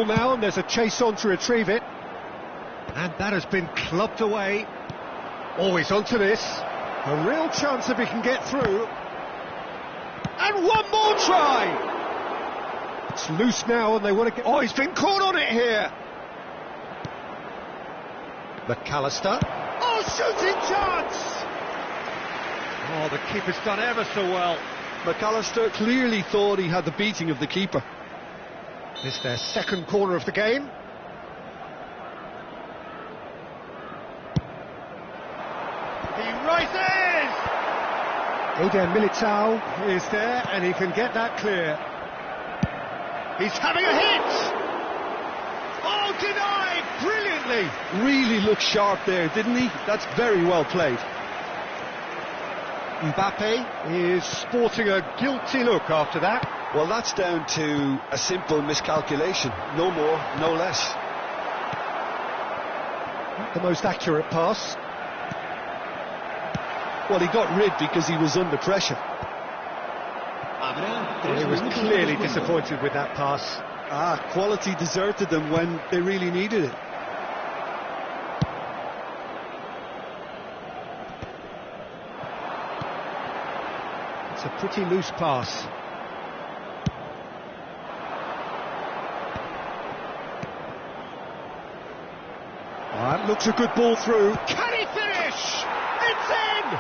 Now, and there's a chase on to retrieve it. And that has been clubbed away. Always onto this. A real chance if he can get through. And one more try! It's loose now and they want to get... Oh, he's been caught on it here! McAllister. Oh, shooting chance! Oh, the keeper's done ever so well. McAllister clearly thought he had the beating of the keeper. It's their second corner of the game. He rises! Eder Militao is there and he can get that clear. He's having a hit! Oh, denied! Brilliantly! Really looked sharp there, didn't he? That's very well played. Mbappe is sporting a guilty look after that. Well, that's down to a simple miscalculation. No more, no less. Not the most accurate pass. Well, he got rid because he was under pressure. Well, he was clearly disappointed with that pass. Quality deserted them when they really needed it. It's a pretty loose pass. That looks a good ball through. Can he finish? It's in!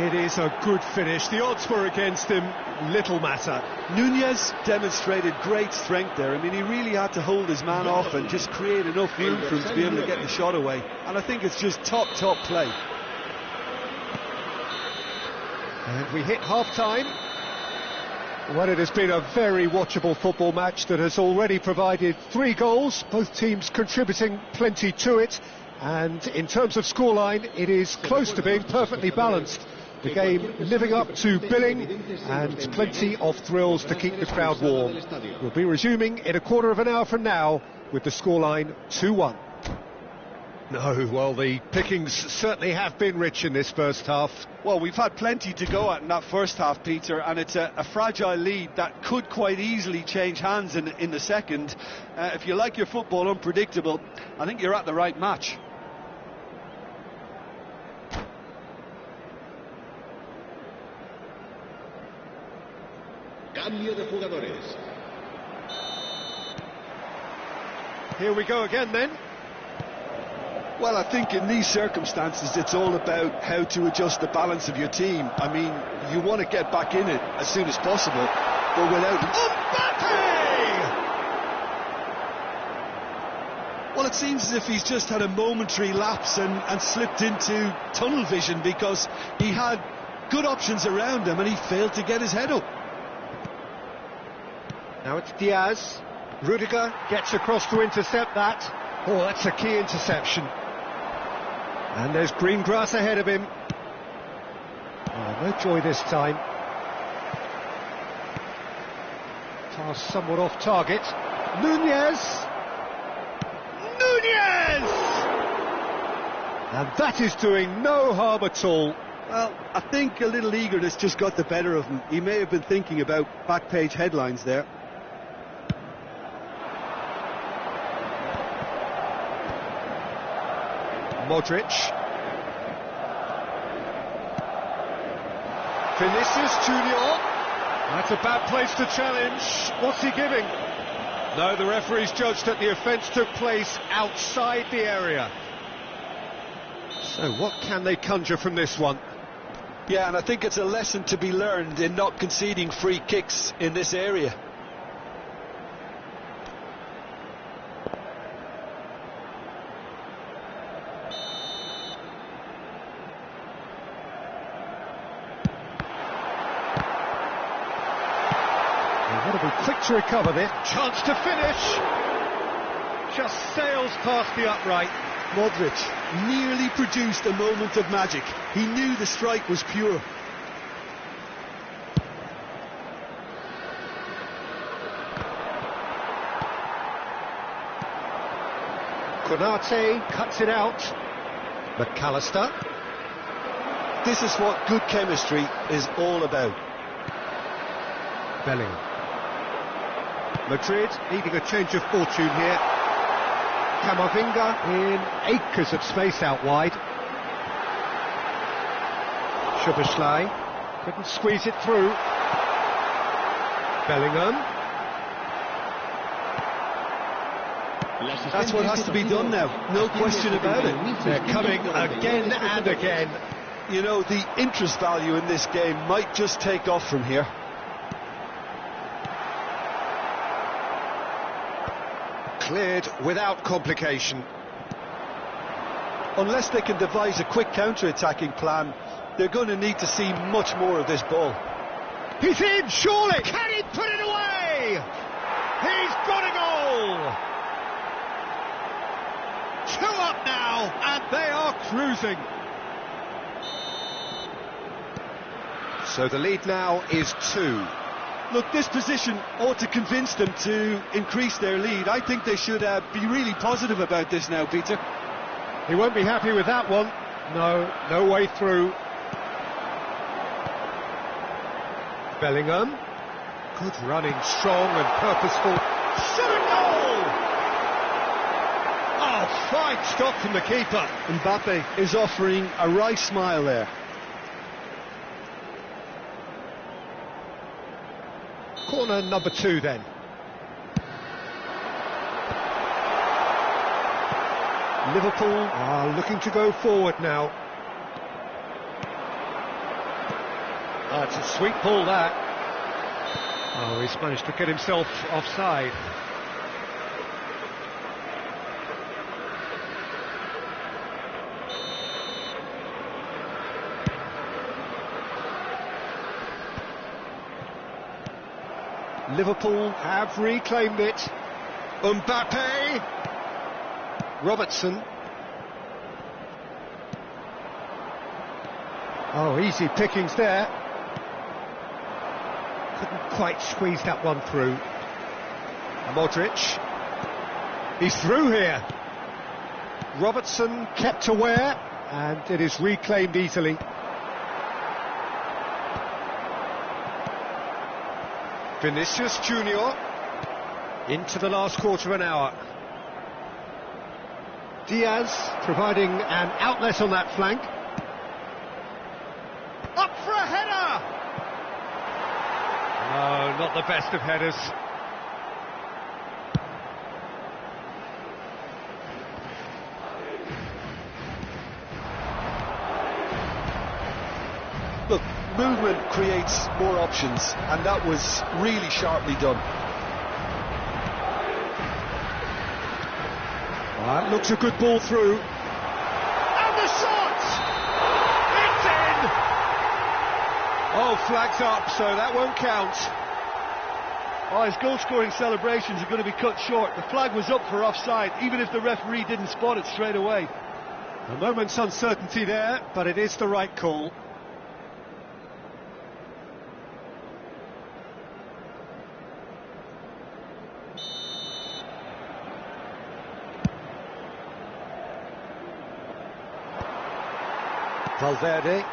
It is a good finish. The odds were against him. Little matter. Nunez demonstrated great strength there. I mean, he really had to hold his man off and just create enough room for him to be able to get the shot away. And I think it's just top play. And we hit half-time. Well, it has been a very watchable football match that has already provided 3 goals, both teams contributing plenty to it. And in terms of scoreline, it is close to being perfectly balanced. The game living up to billing and plenty of thrills to keep the crowd warm. We'll be resuming in a quarter of an hour from now with the scoreline 2-1. No, well, the pickings certainly have been rich in this first half. Well, we've had plenty to go at in that first half, Peter, and it's a fragile lead that could quite easily change hands in the second. If you like your football unpredictable, I think you're at the right match. Cambio de jugadores. Here we go again then. Well, I think in these circumstances it's all about how to adjust the balance of your team. I mean, you want to get back in it as soon as possible, but without... Mbappe! Well, it seems as if he's just had a momentary lapse and slipped into tunnel vision because he had good options around him and he failed to get his head up. Now it's Diaz. Rudiger gets across to intercept that. Oh, that's a key interception. And there's green grass ahead of him. Oh, no joy this time. Pass somewhat off target. Nunez! Nunez! And that is doing no harm at all. Well, I think a little eagerness just got the better of him. He may have been thinking about back page headlines there. Modric. Vinicius Junior. That's a bad place to challenge. What's he giving? No, the referee's judged that the offence took place outside the area. So what can they conjure from this one? Yeah, and I think it's a lesson to be learned in not conceding free kicks in this area. Got to be quick to recover this. Chance to finish. Just sails past the upright. Modric nearly produced a moment of magic. He knew the strike was pure. Konate cuts it out. McAllister. This is what good chemistry is all about. Bellingham. Madrid needing a change of fortune here. Camavinga in acres of space out wide. Szoboszlai couldn't squeeze it through. Bellingham. That's what has to be done now, no question about it. They're coming again and again. You know, the interest value in this game might just take off from here. Cleared without complication. Unless they can devise a quick counter-attacking plan, they're going to need to see much more of this ball. He's in, surely! Can he put it away? He's got a goal! 2 up now, and they are cruising. So the lead now is 2. Look, this position ought to convince them to increase their lead. I think they should be really positive about this now, Peter. He won't be happy with that one. No way through. Bellingham. Good running, strong and purposeful. Shot a goal! Oh, fine stop from the keeper. Mbappe is offering a wry smile there. Corner number 2 then. Liverpool are looking to go forward now. It's a sweet ball, that. Oh, he's managed to get himself offside. Liverpool have reclaimed it. Mbappe. Robertson. Oh, easy pickings there. Couldn't quite squeeze that one through. Modric. He's through here. Robertson kept aware, and it is reclaimed easily. Vinicius Junior into the last quarter of an hour. Diaz providing an outlet on that flank. Up for a header! No, not the best of headers. Look, movement creates more options, and that was really sharply done. That looks a good ball through. And the shot! It's in! Oh, flags up, so that won't count. Oh, his goal-scoring celebrations are going to be cut short. The flag was up for offside, even if the referee didn't spot it straight away. A moment's uncertainty there, but it is the right call. Valverde.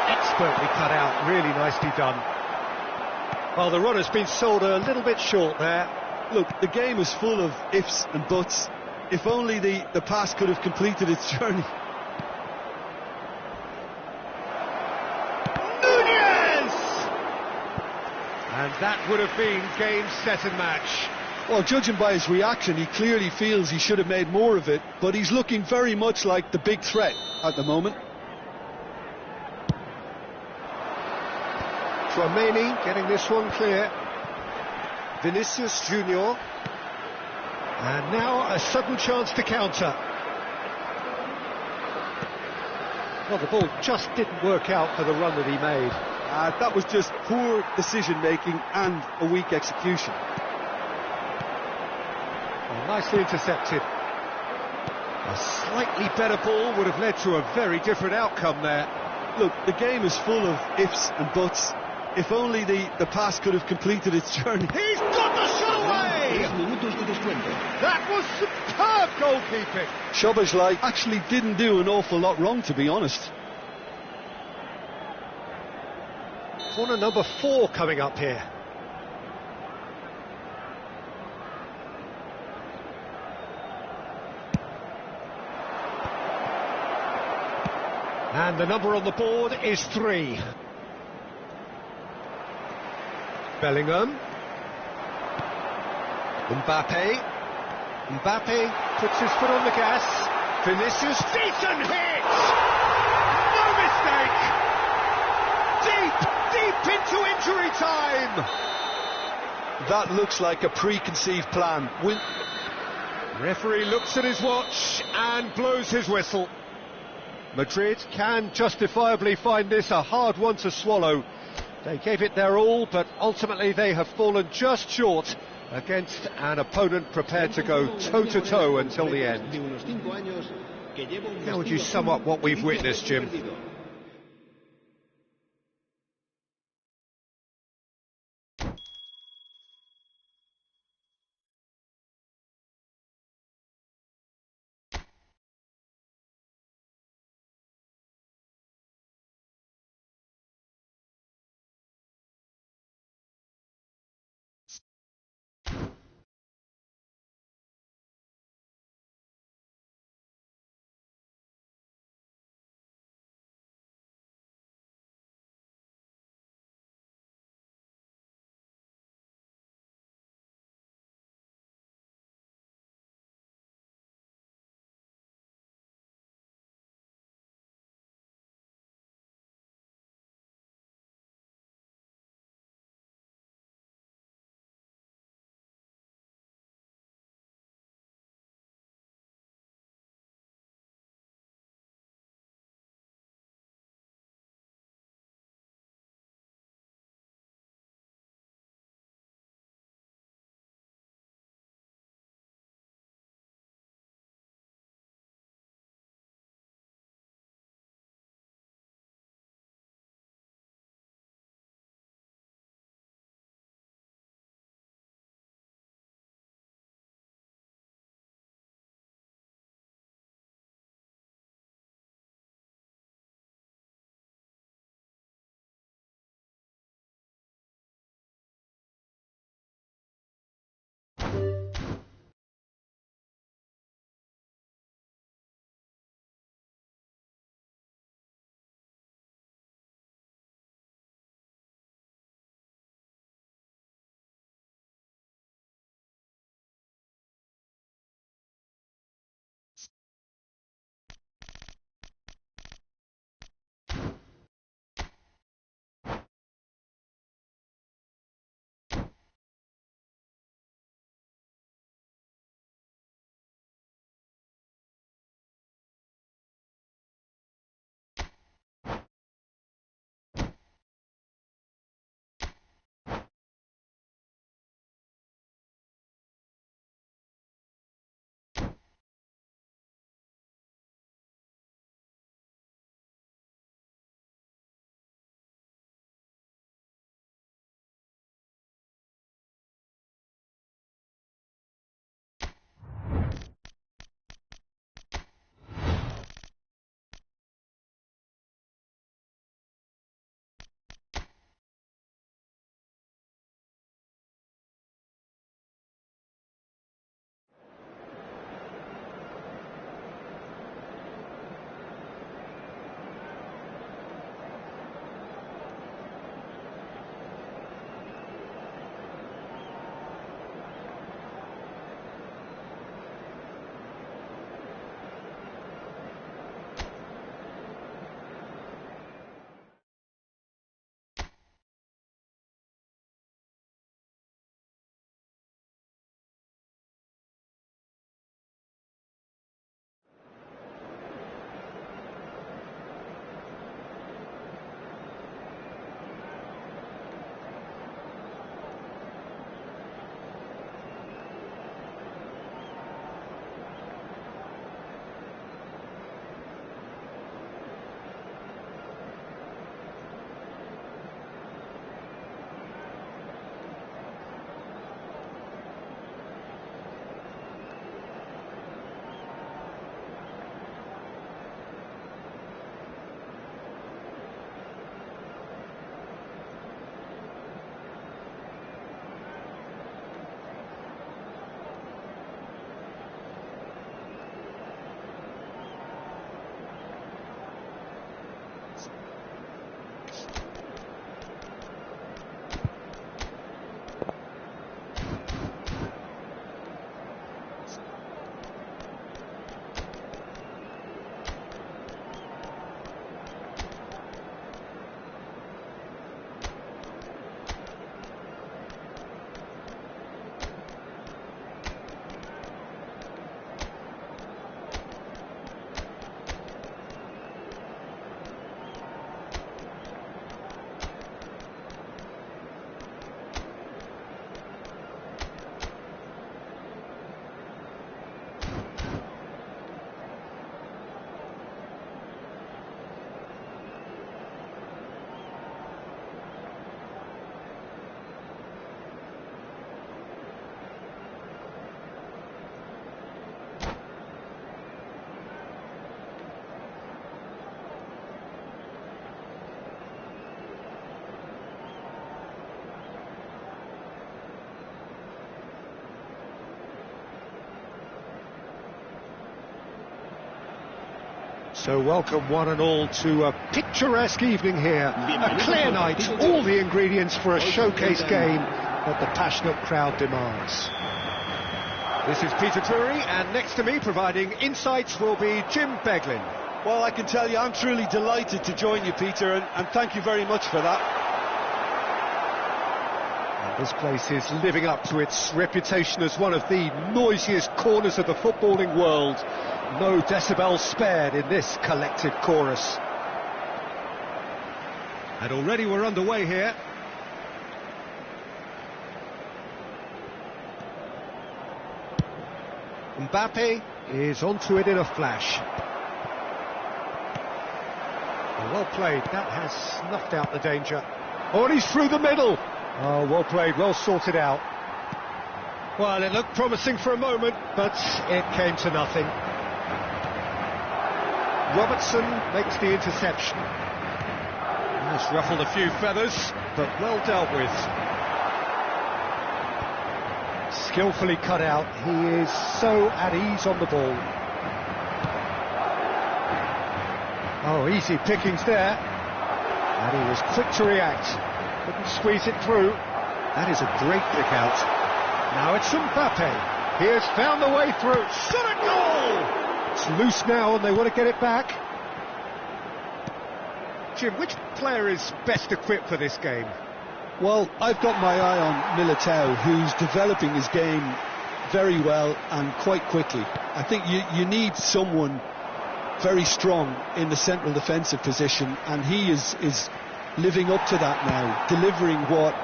Expertly cut out, really nicely done. Well, the run has been sold a little bit short there. Look, the game is full of ifs and buts. If only the pass could have completed its journey. Nunez! And that would have been game, set and match. Well, judging by his reaction, he clearly feels he should have made more of it, but he's looking very much like the big threat at the moment. Tchouaméni getting this one clear. Vinicius Junior. And now a sudden chance to counter. Well, the ball just didn't work out for the run that he made. That was just poor decision-making and a weak execution. Well, nicely intercepted. A slightly better ball would have led to a very different outcome there. Look, the game is full of ifs and buts. If only the pass could have completed its journey. He's got the shot away! That was superb goalkeeping. Szoboszlai actually didn't do an awful lot wrong, to be honest. Corner number 4 coming up here. And the number on the board is 3. Bellingham. Mbappe puts his foot on the gas. Vinicius, decent hit! No mistake! Deep into injury time! That looks like a preconceived plan. Referee looks at his watch and blows his whistle. Madrid can justifiably find this a hard one to swallow. They gave it their all, but ultimately they have fallen just short against an opponent prepared to go toe-to-toe until the end. How would you sum up what we've witnessed, Jim? So welcome one and all to a picturesque evening here. A clear night, all the ingredients for a showcase game that the passionate crowd demands. This is Peter Drury, and next to me providing insights will be Jim Beglin. Well, I can tell you I'm truly delighted to join you, Peter, and thank you very much for that. This place is living up to its reputation as one of the noisiest corners of the footballing world. No decibels spared in this collective chorus. And already we're underway here. Mbappe is onto it in a flash. Well played, that has snuffed out the danger. Oh, and he's through the middle. Oh, well played, well sorted out. Well, it looked promising for a moment, but it came to nothing. Robertson makes the interception. Has ruffled a few feathers, but well dealt with. Skillfully cut out, he is so at ease on the ball. Oh, easy pickings there. And he was quick to react. Couldn't squeeze it through. That is a great pick out. Now it's Mbappe. He has found the way through. Shot a goal! It's loose now and they want to get it back. Jim, which player is best equipped for this game? Well, I've got my eye on Militao, who's developing his game very well and quite quickly. I think you need someone very strong in the central defensive position, and he is living up to that now, delivering what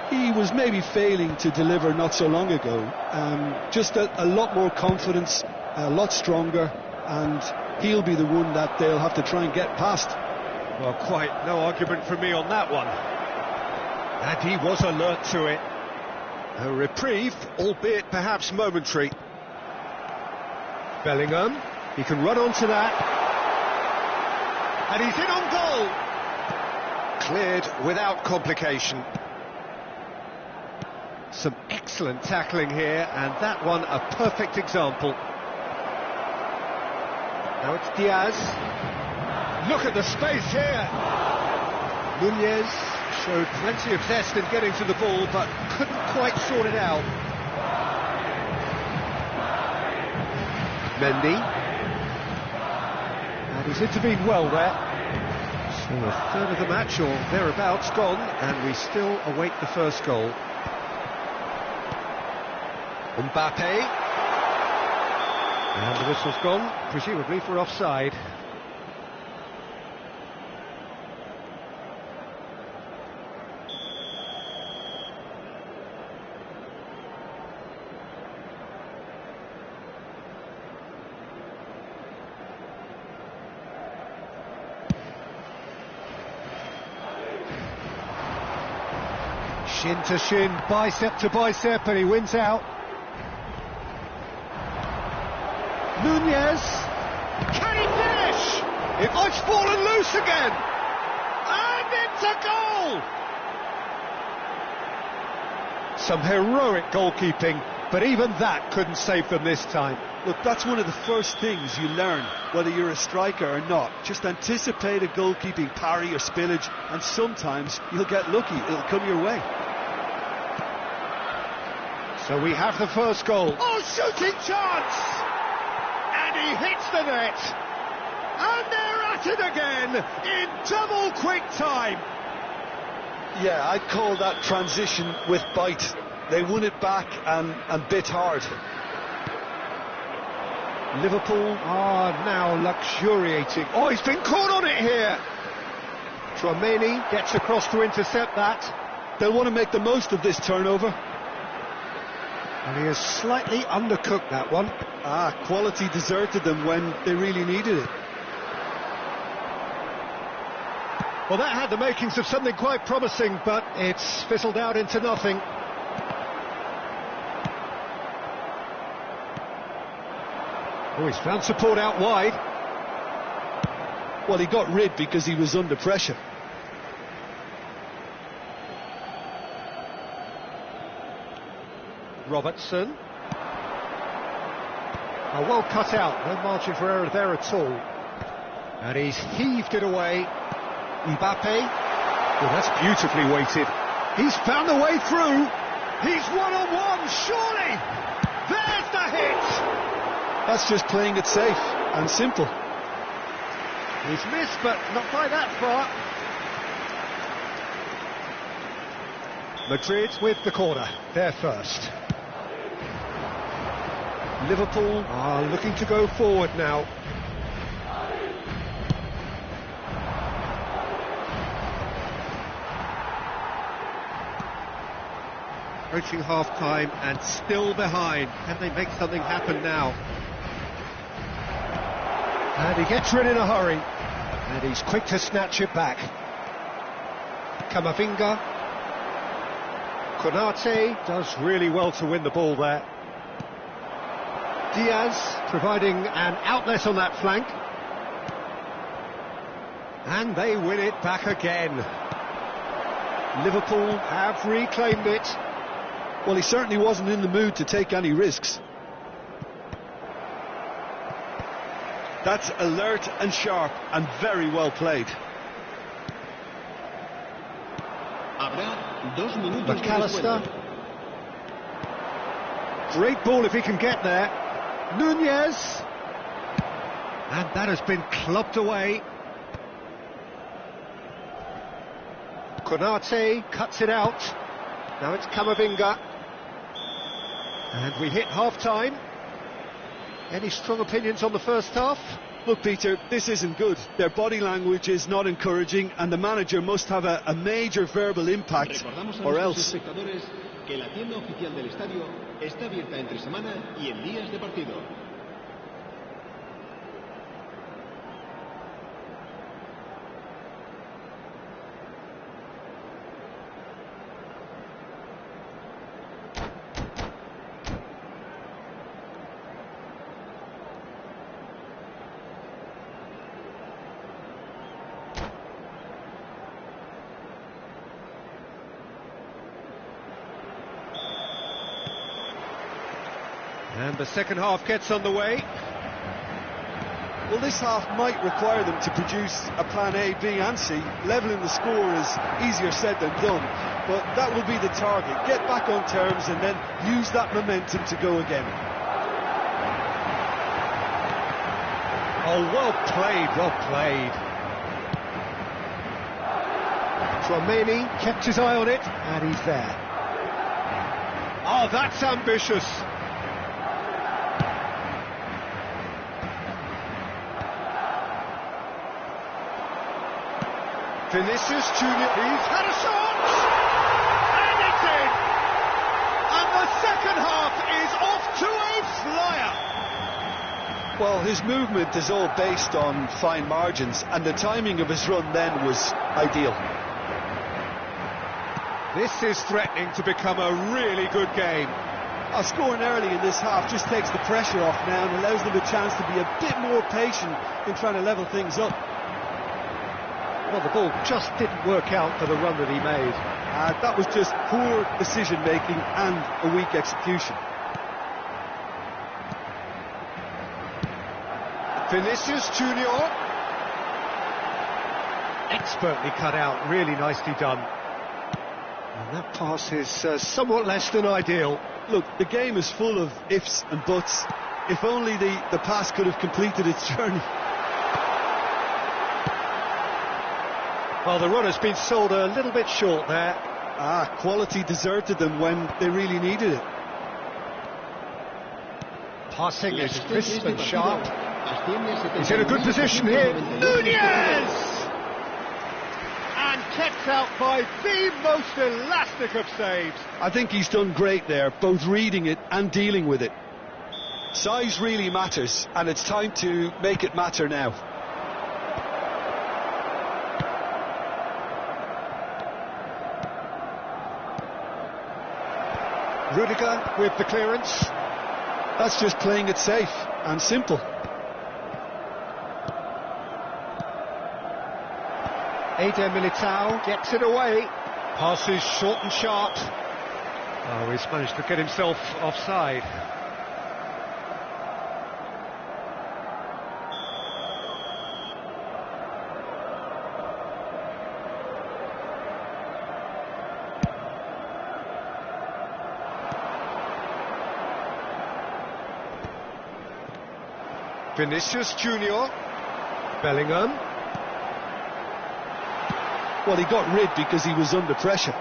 he was maybe failing to deliver not so long ago. Just a lot more confidence, a lot stronger, and he'll be the one that they'll have to try and get past. Well, quite no argument from me on that one. And he was alert to it. A reprieve, albeit perhaps momentary. Bellingham, he can run onto that. And he's in on goal. Cleared without complication. Some excellent tackling here, and that one a perfect example. Now it's Diaz. Look at the space here. Nunez showed plenty of zest in getting to the ball, but couldn't quite sort it out. Mendy. And he's intervened well there. So a third of the match, or thereabouts, gone, and we still await the first goal. Mbappe. And the whistle's gone, presumably for offside. Shin to shin, bicep to bicep, and he wins out. Nunez, can he finish? It's fallen loose again, and it's a goal! Some heroic goalkeeping, but even that couldn't save them this time. Look, that's one of the first things you learn, whether you're a striker or not. Just anticipate a goalkeeping parry or spillage, and sometimes you'll get lucky, it'll come your way. So we have the first goal. Oh, shooting chance! And he hits the net. And they're at it again in double quick time. Yeah, I'd call that transition with bite. They won it back and bit hard. Liverpool are now luxuriating. Oh, he's been caught on it here. Tchouaméni gets across to intercept that. They'll want to make the most of this turnover. And he has slightly undercooked that one. Quality deserted them when they really needed it. Well, that had the makings of something quite promising, but it's fizzled out into nothing. Oh, he's found support out wide. Well, he got rid because he was under pressure. Robertson. Oh, well cut out, no margin for error there at all. And he's heaved it away. Mbappe. Well, that's beautifully weighted. He's found a way through. He's one-on-one, surely! There's the hit! That's just playing it safe and simple. He's missed, but not by that far. Madrid with the corner. They're first. Liverpool are looking to go forward now. Approaching half-time and still behind. Can they make something happen now? And he gets rid in a hurry. And he's quick to snatch it back. Camavinga. Konate does really well to win the ball there. Diaz providing an outlet on that flank. And they win it back again. Liverpool have reclaimed it. Well, he certainly wasn't in the mood to take any risks. That's alert and sharp and very well played. McAllister. Great ball if he can get there. Nunez. And that has been clubbed away. Konate cuts it out. Now it's Camavinga. And we hit half-time. Any strong opinions on the first half? Look, Peter, this isn't good. Their body language is not encouraging, and the manager must have a major verbal impact, or else. Que la tienda oficial del estadio está abierta entre semana y en días de partido. And the second half gets underway. Well, this half might require them to produce a plan A, B and C. Levelling the score is easier said than done, but that will be the target. Get back on terms and then use that momentum to go again. Oh, well played, well played. Tchouameni kept his eye on it, and he's there. Oh, that's ambitious. Vinicius Junior, he's had a shot! And it's in! And the second half is off to a flyer! Well, his movement is all based on fine margins, and the timing of his run then was ideal. This is threatening to become a really good game. Scoring early in this half just takes the pressure off now and allows them a chance to be a bit more patient in trying to level things up. Well, the ball just didn't work out for the run that he made. That was just poor decision-making and a weak execution. Vinicius Junior. Expertly cut out, really nicely done. And that pass is somewhat less than ideal. Look, the game is full of ifs and buts. If only the pass could have completed its journey. Well, the run has been sold a little bit short there. Quality deserted them when they really needed it. Passing is crisp and sharp. He's in a good position here. Nunez! And kept out by the most elastic of saves. I think he's done great there, both reading it and dealing with it. Size really matters, and it's time to make it matter now. Rudiger with the clearance. That's just playing it safe and simple. Eder Militao gets it away. Passes short and sharp. Oh, he's managed to get himself offside. Vinicius Junior. Bellingham. Well, he got rid because he was under pressure.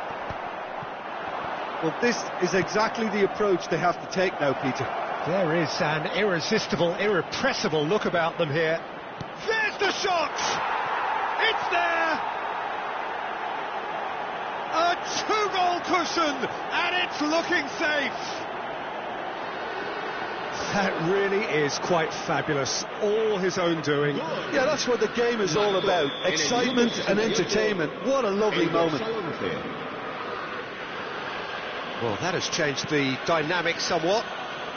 Well, this is exactly the approach they have to take now, Peter. There is an irresistible, irrepressible look about them here. There's the shot! It's there! A two-goal cushion, and it's looking safe! That really is quite fabulous. All his own doing. Yeah, that's what the game is all about. Excitement and entertainment. What a lovely moment. Well, that has changed the dynamic somewhat.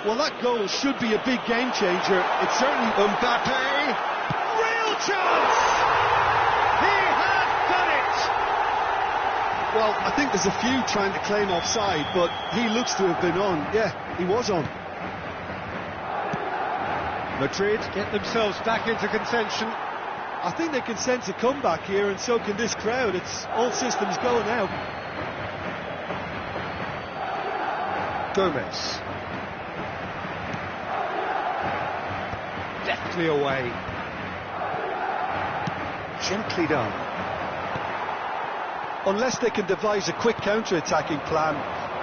Well, that goal should be a big game changer. It's certainly... Mbappe! Real chance! He has done it! Well, I think there's a few trying to claim offside, but he looks to have been on. Yeah, he was on. Madrid get themselves back into contention. I think they can sense a comeback here, and so can this crowd. It's all systems go now. Gomez. Deftly away. Gently done. Unless they can devise a quick counter-attacking plan,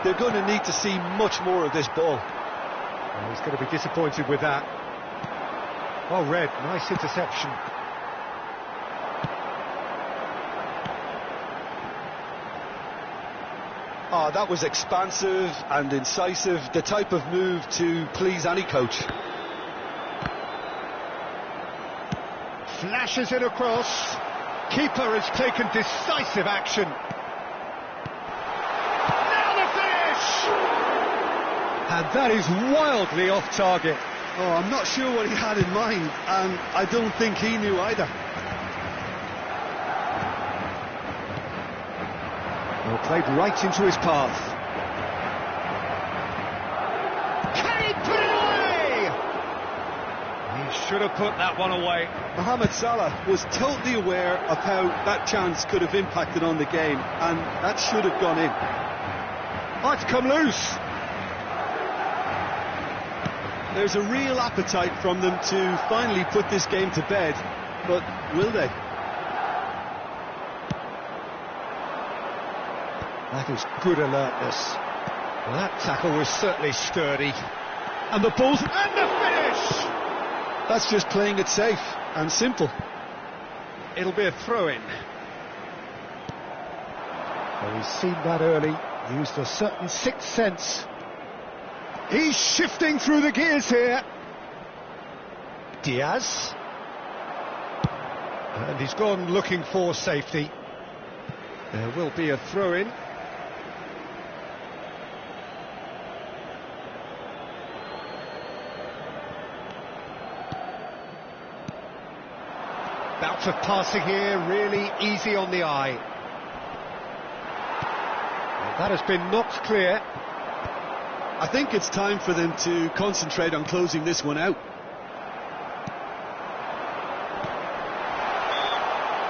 they're going to need to see much more of this ball. Well, he's going to be disappointed with that. Well read, nice interception. Oh, that was expansive and incisive, the type of move to please any coach. Flashes it across. Keeper has taken decisive action. Now the finish! And that is wildly off target. Oh, I'm not sure what he had in mind, and I don't think he knew either. Well, played right into his path. Can he put it away? He should have put that one away. Mohamed Salah was totally aware of how that chance could have impacted on the game, and that should have gone in. Oh, it's come loose. There's a real appetite from them to finally put this game to bed, but will they? That is good alertness. Well, that tackle was certainly sturdy. And the ball's... and the finish! That's just playing it safe and simple. It'll be a throw-in. Well, he's seen that early, used a certain sixth sense. He's shifting through the gears here. Diaz. And he's gone looking for safety. There will be a throw-in. Bouts of passing here, really easy on the eye. Well, that has been knocked clear. I think it's time for them to concentrate on closing this one out.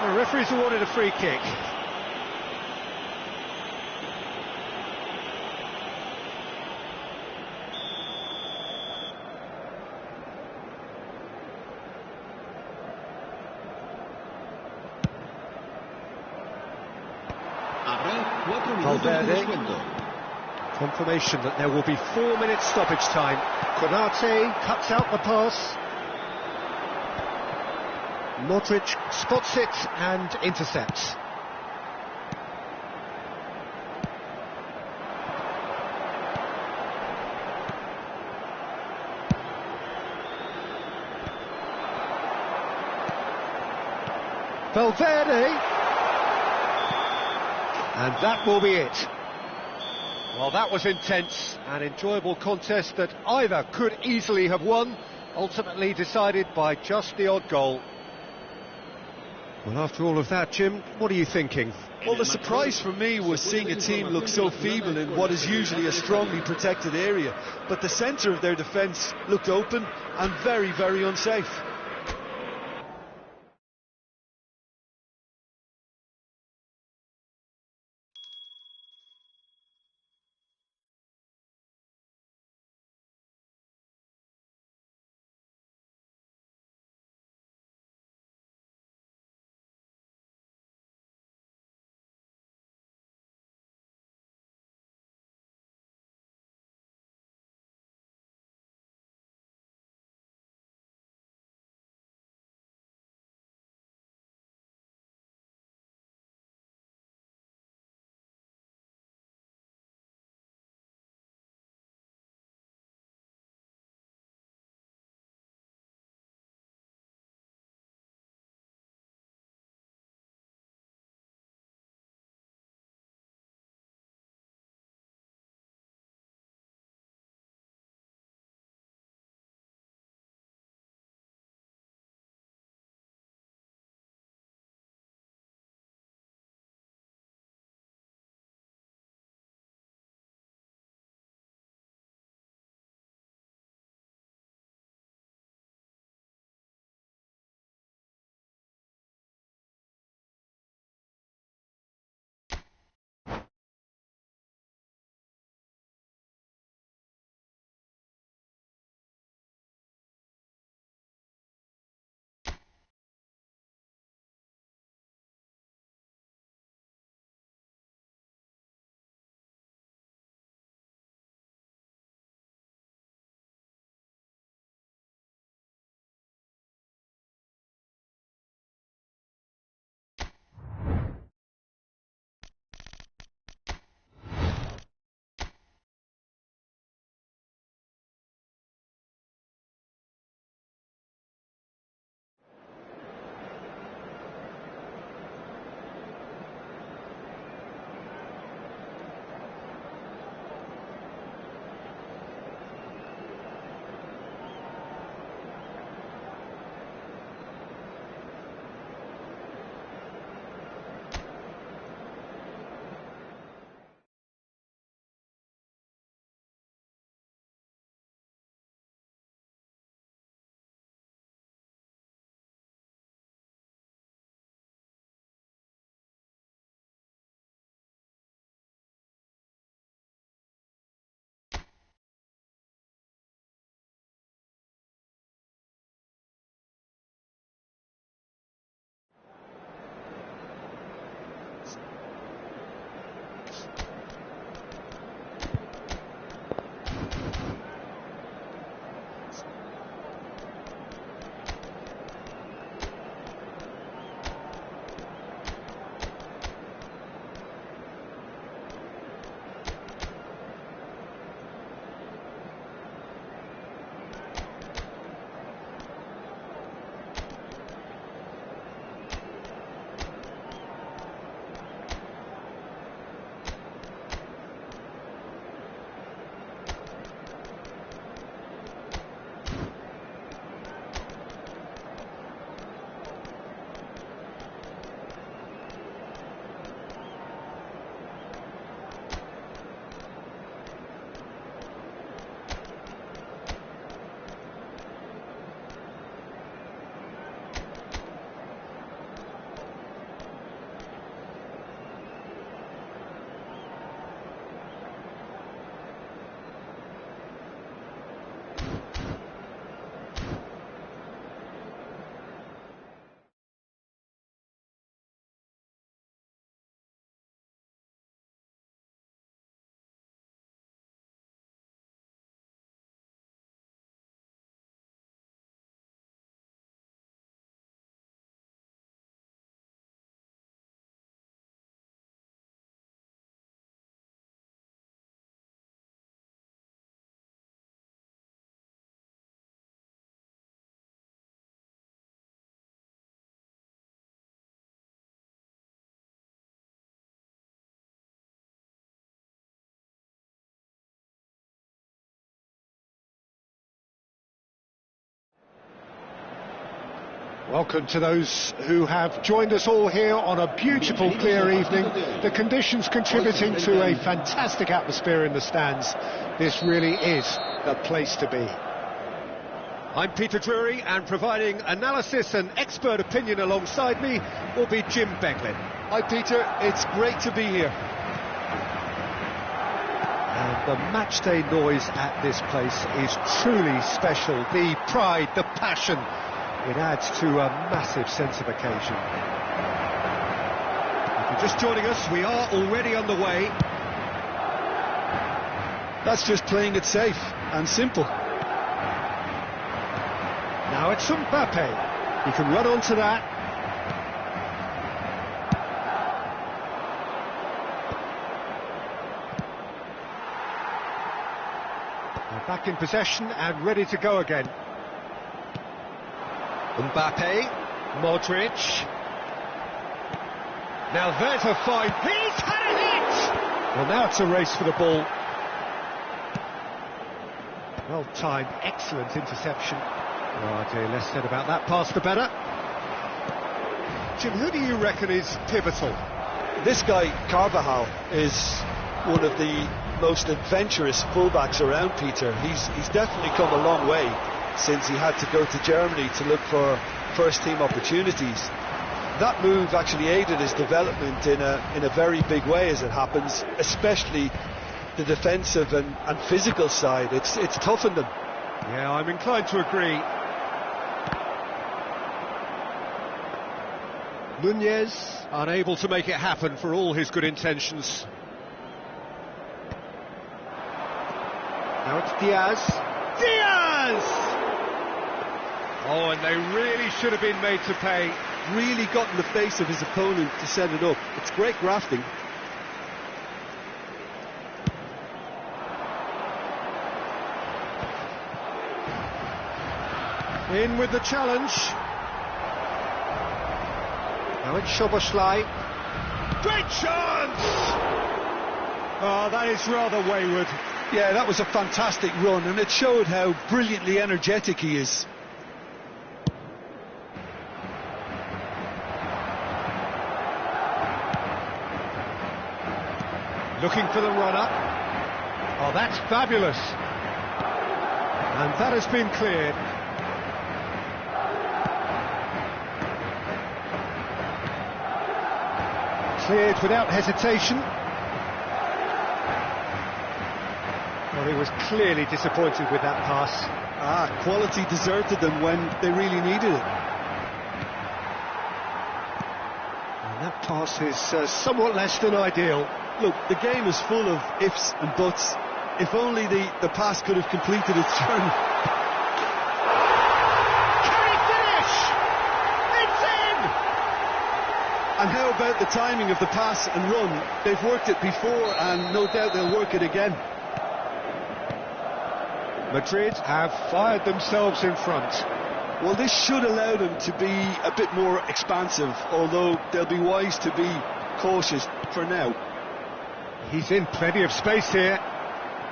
The referee's awarded a free kick. Valverde. Confirmation that there will be 4 minutes stoppage time. Konate cuts out the pass. Modric spots it and intercepts. Valverde. And that will be it. Well, that was intense, an enjoyable contest that either could easily have won, ultimately decided by just the odd goal. Well, after all of that, Jim, what are you thinking? Well, the surprise for me was seeing a team look so feeble in what is usually a strongly protected area. But the centre of their defence looked open and very, very unsafe. Welcome to those who have joined us all here on a beautiful, clear evening. The conditions contributing to a fantastic atmosphere in the stands. This really is the place to be. I'm Peter Drury, and providing analysis and expert opinion alongside me will be Jim Beglin. Hi Peter, it's great to be here. And the matchday noise at this place is truly special. The pride, the passion, it adds to a massive sense of occasion. If you're just joining us, we are already underway. That's just playing it safe and simple. Now it's Mbappe. He can run onto that. They're back in possession and ready to go again. Mbappe, Modric. Now there's a fine. He's had a hit! Well, now it's a race for the ball. Well timed, excellent interception. Oh dear, less said about that pass the better. Jim, who do you reckon is pivotal? This guy, Carvajal, is one of the most adventurous fullbacks around, Peter. He's definitely come a long way since he had to go to Germany to look for first-team opportunities. That move actually aided his development in a very big way, as it happens, especially the defensive and physical side. It's toughened him. Yeah, I'm inclined to agree. Nunez, unable to make it happen for all his good intentions. Now it's Diaz. Diaz! Oh, and they really should have been made to pay. Really got in the face of his opponent to set it up. It's great grafting. In with the challenge. Now it's Szoboszlai. Great chance! Oh, that is rather wayward. Yeah, that was a fantastic run, and it showed how brilliantly energetic he is. Looking for the runner. Oh, that's fabulous. And that has been cleared. Cleared without hesitation. Well, he was clearly disappointed with that pass. Quality deserted them when they really needed it. And that pass is somewhat less than ideal. Look, the game is full of ifs and buts. If only the pass could have completed its journey. Can he finish? It's in! And how about the timing of the pass and run? They've worked it before, and no doubt they'll work it again. Madrid have fired themselves in front. Well, this should allow them to be a bit more expansive, although they'll be wise to be cautious for now. He's in plenty of space here.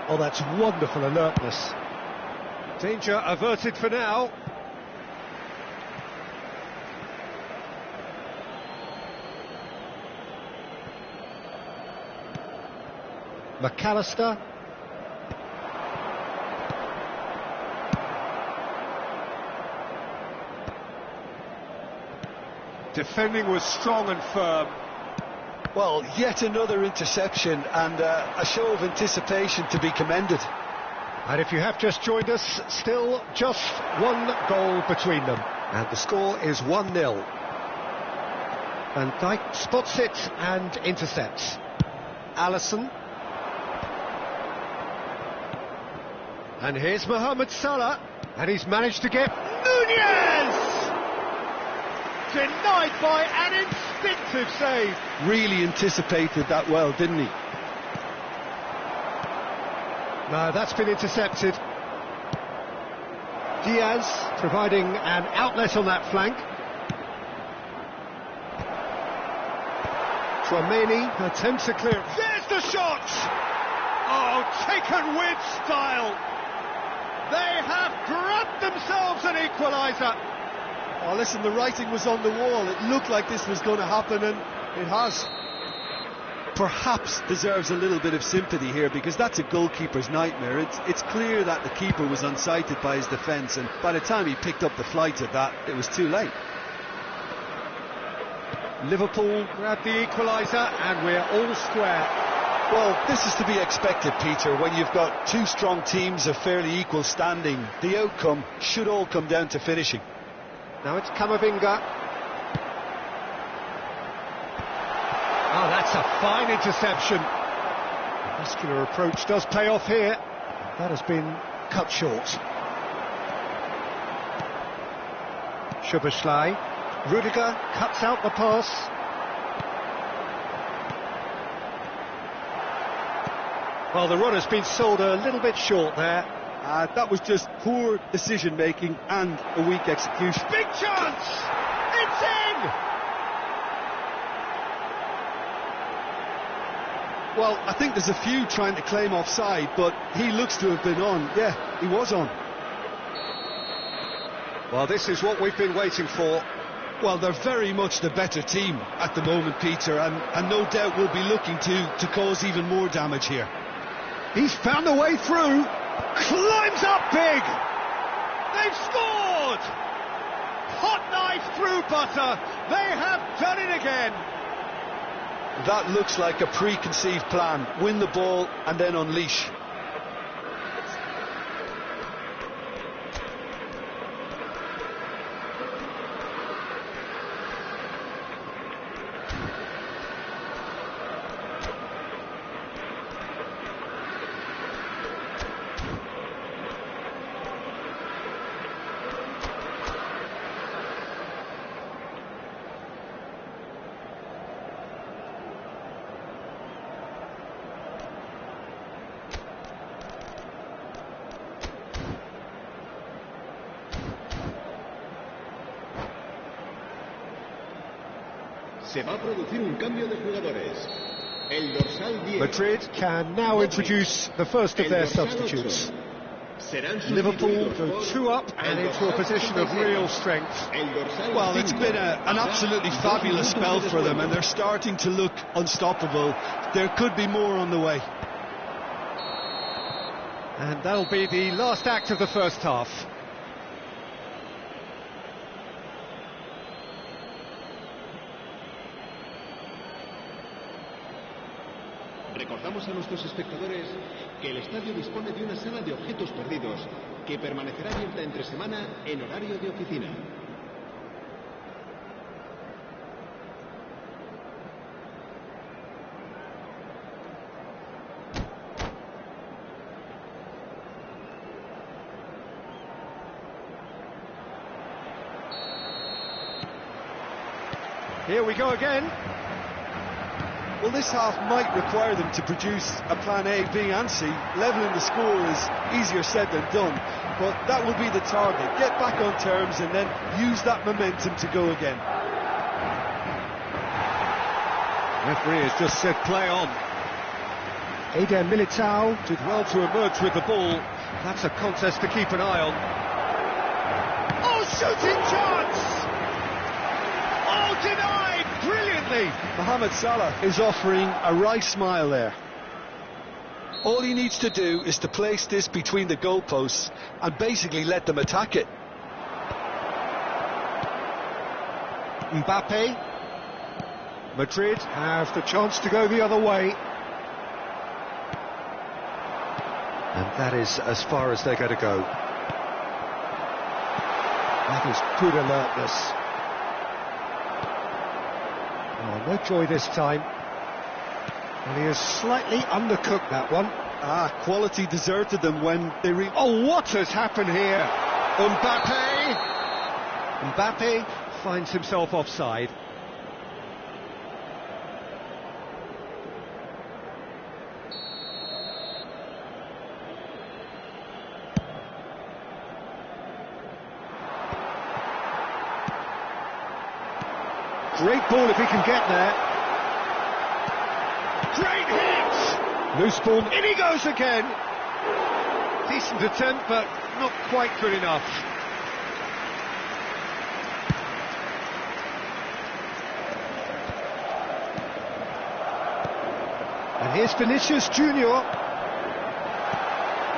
Oh, that's wonderful alertness. Danger averted for now. McAllister. Defending was strong and firm. Well, yet another interception and a show of anticipation to be commended. And if you have just joined us, still just one goal between them. And the score is 1-0. Van Dijk spots it and intercepts. Alisson. And here's Mohamed Salah. And he's managed to get Nunez! Denied by an instinctive save. Really anticipated that well, didn't he? No, that's been intercepted. Diaz providing an outlet on that flank. Tchouameni attempts a clear. There's the shot! Oh, taken with style. They have grabbed themselves an equaliser. Oh, listen, the writing was on the wall. It looked like this was going to happen, and it has. Perhaps deserves a little bit of sympathy here, because that's a goalkeeper's nightmare. It's clear that the keeper was unsighted by his defence, and by the time he picked up the flight of that, it was too late. Liverpool grab the equaliser, and we're all square. Well, this is to be expected, Peter, when you've got two strong teams of fairly equal standing. The outcome should all come down to finishing. Now it's Camavinga. Oh, that's a fine interception. Muscular approach does pay off here. That has been cut short. Szoboszlai. Rudiger cuts out the pass. Well, the run has been sold a little bit short there. That was just poor decision-making and a weak execution. Big chance! It's in! Well, I think there's a few trying to claim offside, but he looks to have been on. Yeah, he was on. Well, this is what we've been waiting for. Well, they're very much the better team at the moment, Peter, and no doubt will be looking to cause even more damage here. He's found a way through. Climbs up big. They've scored! Hot knife through butter. They have done it again. That looks like a preconceived plan. Win the ball and then unleash. Se va a producir un cambio de jugadores. El dorsal 10. Madrid can now introduce the first of their substitutes. Liverpool go 2 up and into a position of real strength. Well, it's been an absolutely fabulous spell for them, and they're starting to look unstoppable. There could be more on the way. And that'll be the last act of the first half. Recordamos a nuestros espectadores que el estadio dispone de una sala de objetos perdidos que permanecerá abierta entre semana en horario de oficina. Here we go again. Well, this half might require them to produce a plan A, B and C. Levelling the score is easier said than done, but that will be the target. Get back on terms and then use that momentum to go again. Referee has just said play on. Eder Militao did well to emerge with the ball. That's a contest to keep an eye on. Oh, shooting chance! Oh, denied brilliantly! Mohamed Salah is offering a wry smile there. All he needs to do is to place this between the goalposts and basically let them attack it. Mbappe. Madrid have the chance to go the other way. And that is as far as they're going to go. That is good alertness. Oh, no joy this time. And he has slightly undercooked that one. Quality deserted them when they Oh, what has happened here? Mbappe finds himself offside. Great ball if he can get there. Great hit! Loose ball, in he goes again. Decent attempt, but not quite good enough. And here's Vinicius Junior.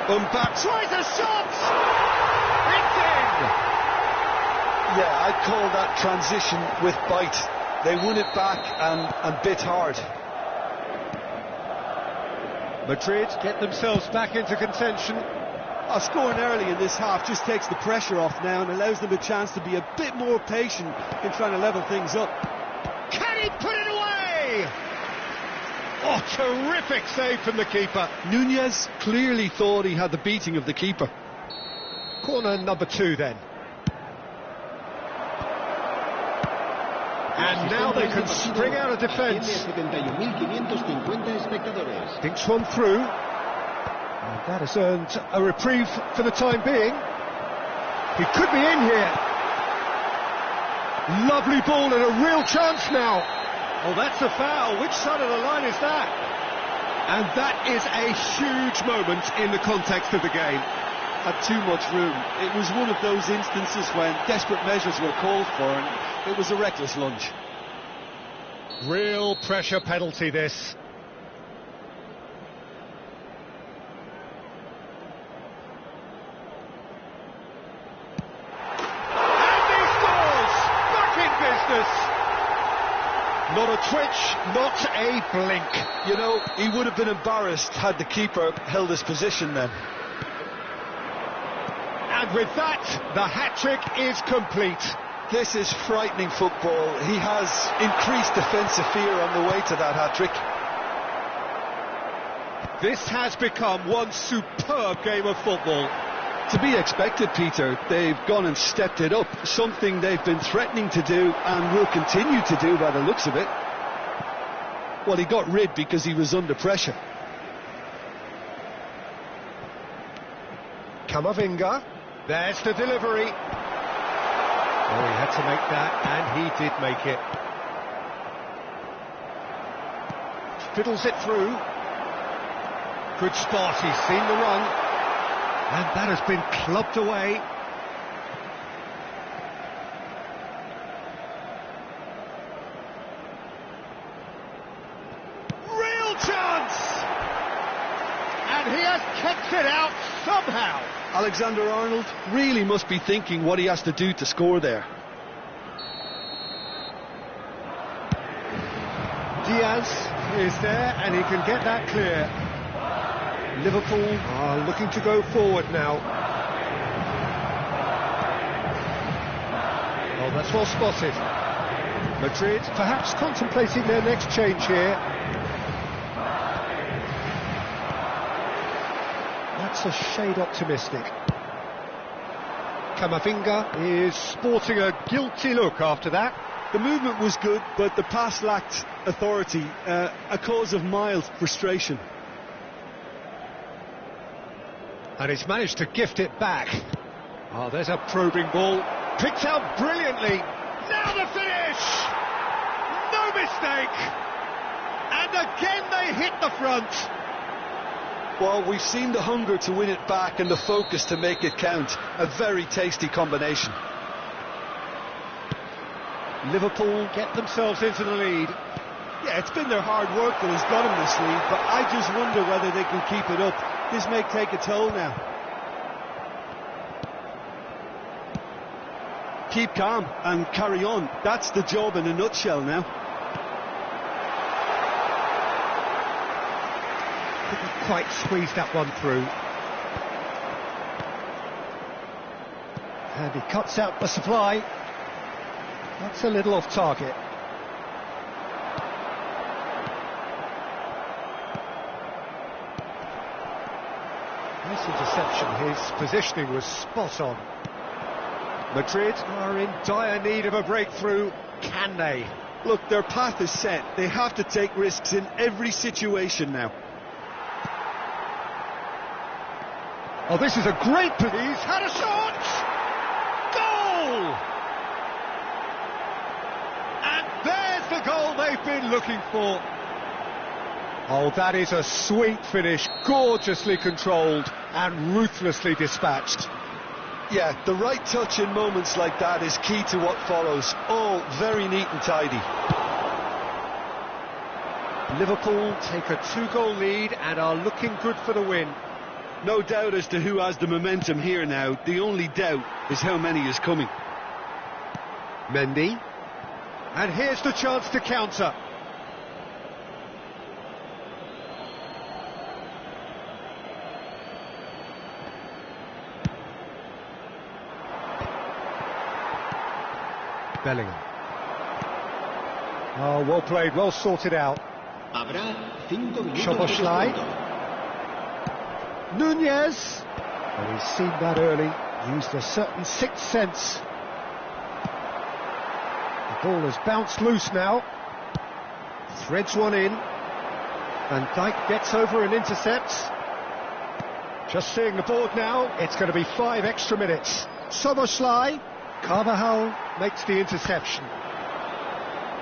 Mbappe Tries a shot! It's in! Yeah, I'd call that transition with bite. They won it back and bit hard. Madrid get themselves back into contention. Scoring early in this half just takes the pressure off now and allows them a chance to be a bit more patient in trying to level things up. Can he put it away? Oh, terrific save from the keeper. Nunez clearly thought he had the beating of the keeper. Corner number 2 then. And now they can spring out of defence. Dinks one through. And that has earned a reprieve for the time being. He could be in here. Lovely ball and a real chance now. Oh, that's a foul. Which side of the line is that? And that is a huge moment in the context of the game. Had too much room. It was one of those instances when desperate measures were called for and it was a reckless lunge. Real pressure penalty this. And he scores! Back in business! Not a twitch, not a blink. You know, he would have been embarrassed had the keeper held his position then. And with that, the hat-trick is complete. This is frightening football. He has increased defensive fear on the way to that hat-trick. This has become one superb game of football. To be expected, Peter. They've gone and stepped it up. Something they've been threatening to do and will continue to do by the looks of it. Well, he got rid because he was under pressure. Camavinga. There's the delivery. Oh, he had to make that, and he did make it. Fiddles it through. Good spot, he's seen the run. And that has been clubbed away. Real chance! And he has kept it out somehow. Alexander-Arnold really must be thinking what he has to do to score there. Diaz is there and he can get that clear. Liverpool are looking to go forward now. Oh, that's well spotted. Madrid perhaps contemplating their next change here. That's a shade optimistic. Camavinga is sporting a guilty look after that. The movement was good, but the pass lacked authority, a cause of mild frustration. And he's managed to gift it back. Oh, there's a probing ball. Picked out brilliantly. Now the finish! No mistake! And again they hit the front. Well, we've seen the hunger to win it back and the focus to make it count. A very tasty combination. Liverpool get themselves into the lead. Yeah, it's been their hard work that has got them this lead, but I just wonder whether they can keep it up. This may take a toll now. Keep calm and carry on. That's the job in a nutshell now. Didn't quite squeeze that one through. And he cuts out the supply. That's a little off target. Nice interception. His positioning was spot on. Madrid are in dire need of a breakthrough. Can they? Look, their path is set. They have to take risks in every situation now. Oh, this is a great... He's had a shot! Goal! And there's the goal they've been looking for. Oh, that is a sweet finish, gorgeously controlled and ruthlessly dispatched. Yeah, the right touch in moments like that is key to what follows. All very neat and tidy. Liverpool take a 2-goal lead and are looking good for the win. No doubt as to who has the momentum here now. The only doubt is how many is coming. Mendy. And here's the chance to counter. Bellingham. Oh, well played, well sorted out. Szoboszlai. Nunez. Well, he's seen that early, used a certain sixth sense. The ball has bounced loose now. Threads one in. Van Dijk gets over and intercepts. Just seeing the board now, it's going to be 5 extra minutes. Szoboszlai. Carvajal makes the interception.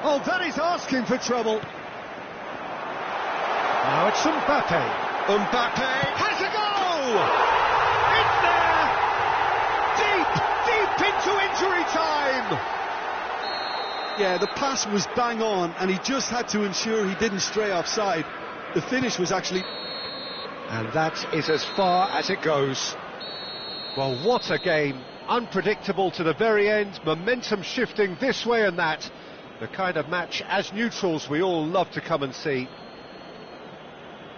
Oh, that is asking for trouble. Now it's Mbappe. Mbappe has a goal! It's there! Deep into injury time! Yeah, the pass was bang on, and he just had to ensure he didn't stray offside. The finish was actually... And that is as far as it goes. Well, what a game. Unpredictable to the very end, momentum shifting this way and that. The kind of match, as neutrals, we all love to come and see.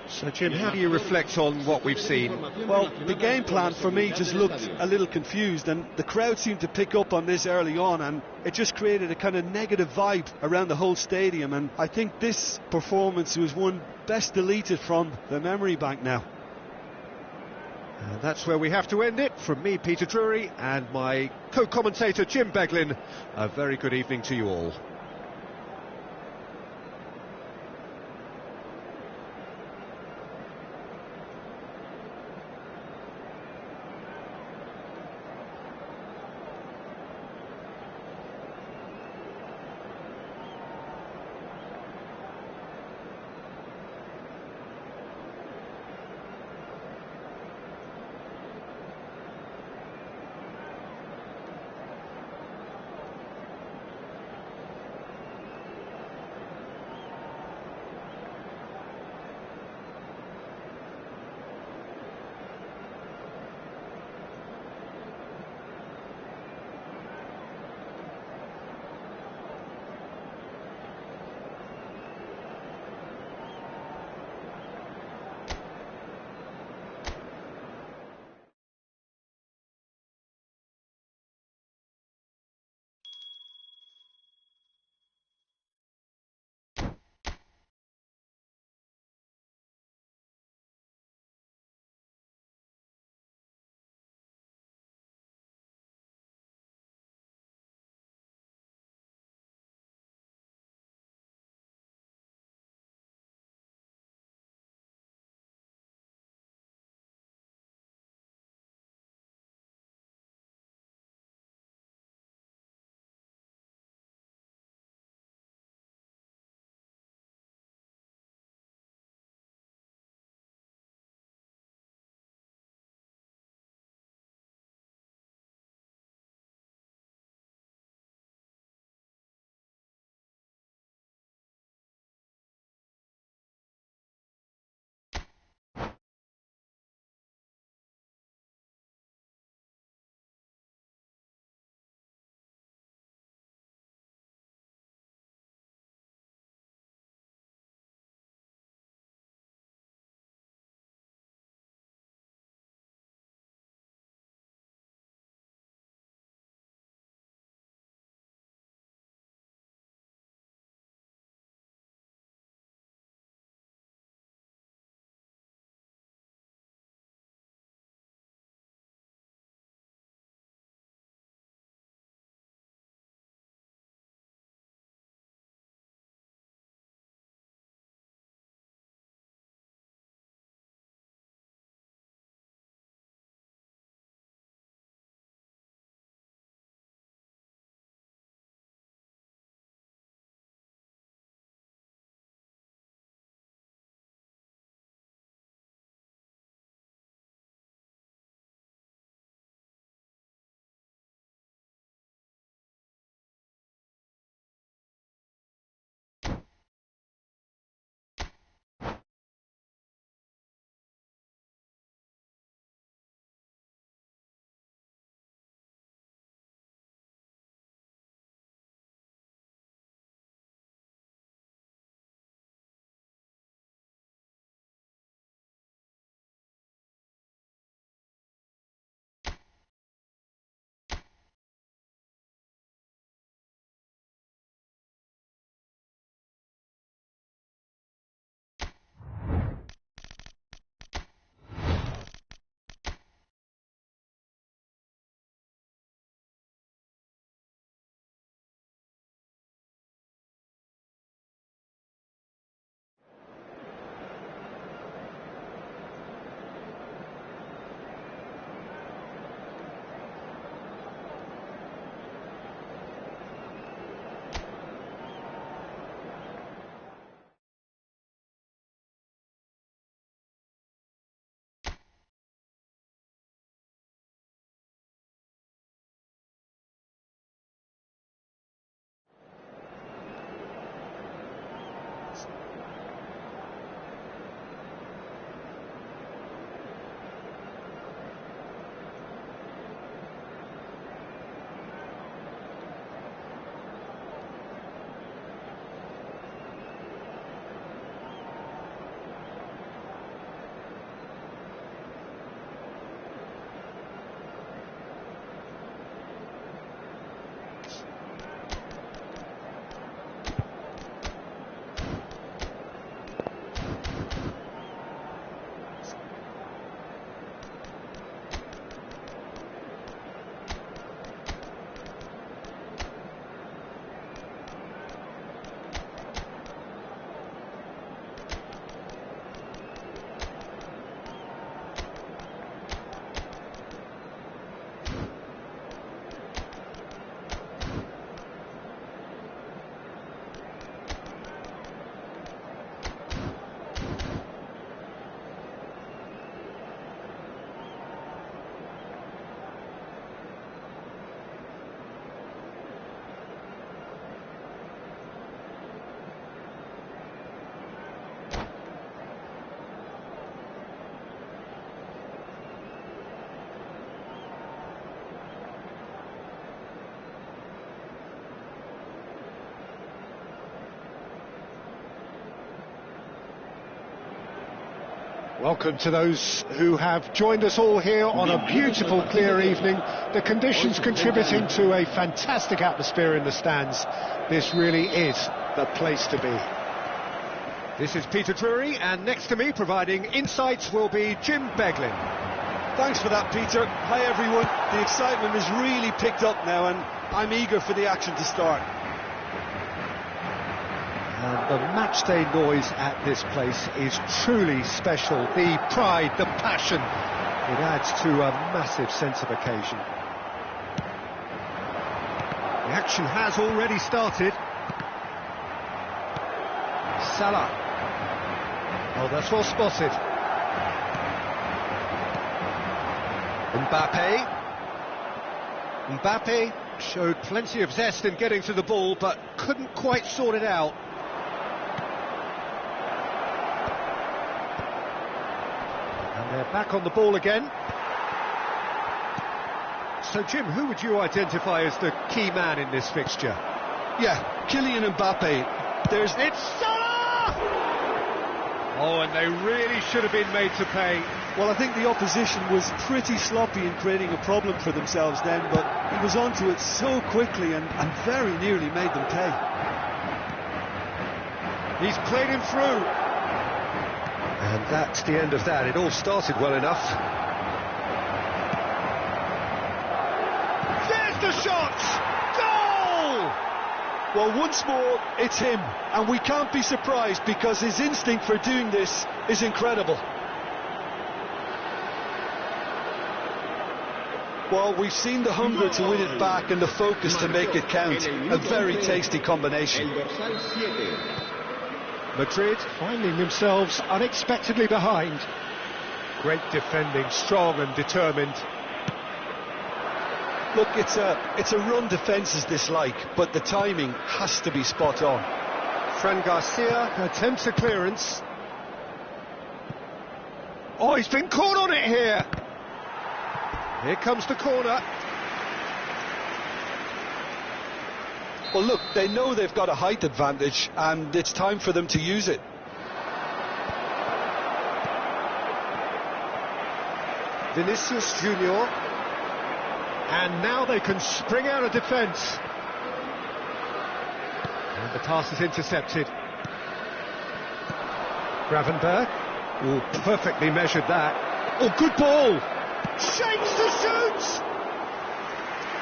So, Jim, how do you reflect on what we've seen? Well, the game plan for me just looked a little confused, and the crowd seemed to pick up on this early on, and it just created a kind of negative vibe around the whole stadium, and I think this performance was one best deleted from the memory bank now. And that's where we have to end it. From me, Peter Drury, and my co-commentator, Jim Beglin, a very good evening to you all. Welcome to those who have joined us all here on a beautiful, clear evening. The conditions contributing to a fantastic atmosphere in the stands. This really is the place to be. This is Peter Drury, and next to me, providing insights, will be Jim Beglin. Thanks for that, Peter. Hi, everyone. The excitement has really picked up now, and I'm eager for the action to start. And the matchday noise at this place is truly special. The pride, the passion, it adds to a massive sense of occasion. The action has already started. Salah. Oh, that's well spotted. Mbappe showed plenty of zest in getting to the ball, but couldn't quite sort it out. And they're back on the ball again. So, Jim, who would you identify as the key man in this fixture? Yeah, Kylian Mbappe. It's Salah! Oh, and they really should have been made to pay. Well, I think the opposition was pretty sloppy in creating a problem for themselves then, but he was onto it so quickly and very nearly made them pay. He's played him through. And that's the end of that. It all started well enough. There's the shot! Goal! Well, once more, it's him. And we can't be surprised because his instinct for doing this is incredible. Well, we've seen the hunger to win it back and the focus to make it count. A very tasty combination. Madrid finding themselves unexpectedly behind. Great defending, strong and determined. Look, it's a run defence is this like, but the timing has to be spot on. Fran Garcia attempts a clearance. Oh, he's been caught on it here. Here comes the corner. Well, look, they know they've got a height advantage, and it's time for them to use it. Vinicius Junior. And now they can spring out of defence. And the pass is intercepted. Gravenberg. Oh, perfectly measured that. Oh, good ball. Shakes to shoot!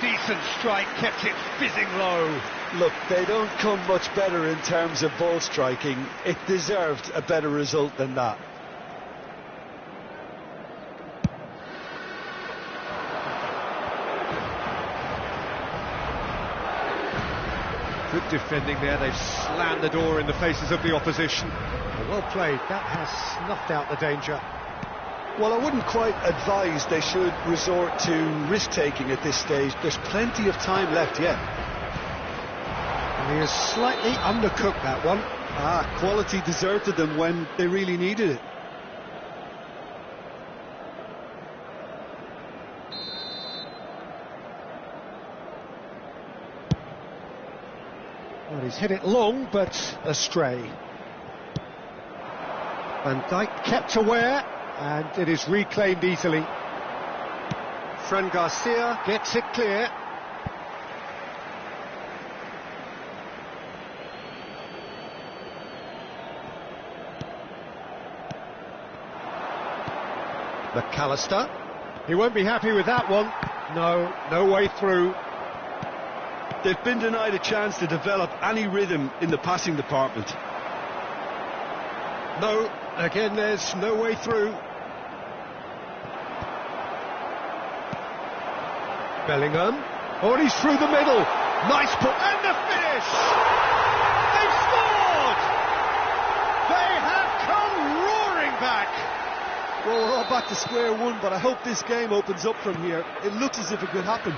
Decent strike, kept it fizzing low. Look, they don't come much better in terms of ball striking. It deserved a better result than that. Good defending there. They've slammed the door in the faces of the opposition. Well played. That has snuffed out the danger. Well, I wouldn't quite advise they should resort to risk-taking at this stage. There's plenty of time left yet. And he has slightly undercooked that one. Quality deserted them when they really needed it. Well, he's hit it long, but astray. Van Dijk kept aware. And it is reclaimed easily. Fran Garcia gets it clear. McAllister. He won't be happy with that one. No way through. They've been denied a chance to develop any rhythm in the passing department. No, again there's no way through. Bellingham. Oh, and he's through the middle. Nice pull. And the finish! They've scored! They have come roaring back! Well, we're all back to square one, but I hope this game opens up from here. It looks as if it could happen.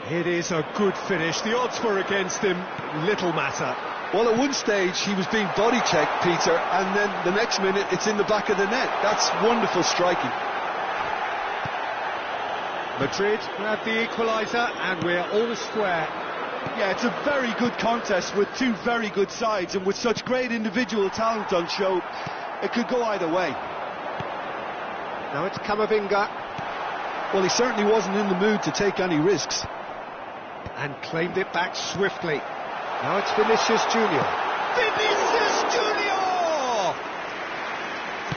It is a good finish. The odds were against him. Little matter. Well, at one stage he was being body checked, Peter, and then the next minute it's in the back of the net. That's wonderful striking. Madrid grab the equaliser and we're all square. Yeah, it's a very good contest with two very good sides, and with such great individual talent on show, It could go either way. Now it's Camavinga. Well, he certainly wasn't in the mood to take any risks. And claimed it back swiftly. Now it's Vinicius Junior. Vinicius Junior!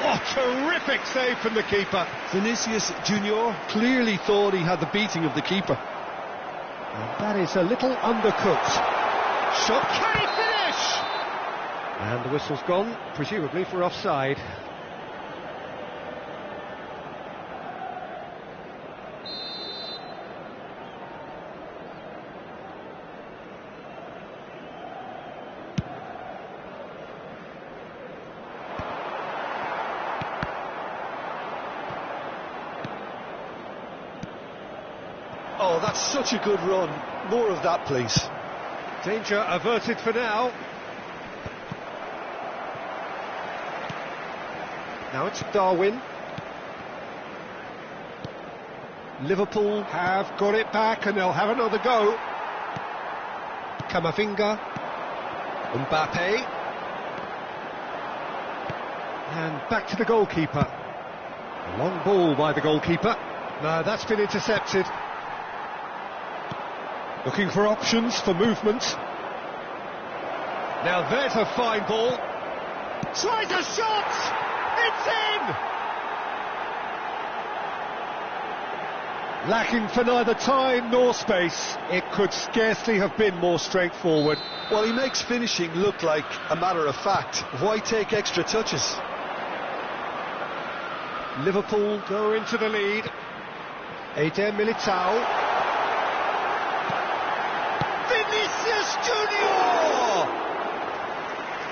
Oh, terrific save from the keeper. Vinicius Junior clearly thought he had the beating of the keeper. And that is a little undercooked. Shot, can he finish? And the whistle's gone, presumably for offside. Oh, that's such a good run. More of that, please. Danger averted for now. Now it's Darwin. Liverpool have got it back and they'll have another go. Camavinga. Mbappe. And back to the goalkeeper. A long ball by the goalkeeper. No, that's been intercepted. Looking for options for movement. Now there's a fine ball. Tries a shot! It's in! Lacking for neither time nor space. It could scarcely have been more straightforward. Well, he makes finishing look like a matter of fact. Why take extra touches? Liverpool go into the lead. Eder Militao. Vinicius Junior!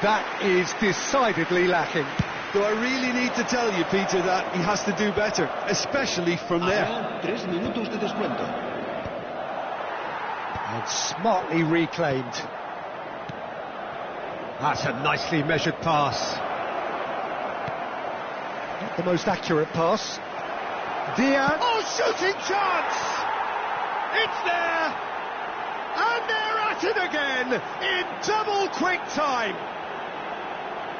That is decidedly lacking. Do I really need to tell you, Peter, that he has to do better, especially from there? 3 minutos de descuento. And smartly reclaimed. That's a nicely measured pass. Not the most accurate pass. Diaz. Oh, shooting chance! It's there! And they're at it again in double quick time.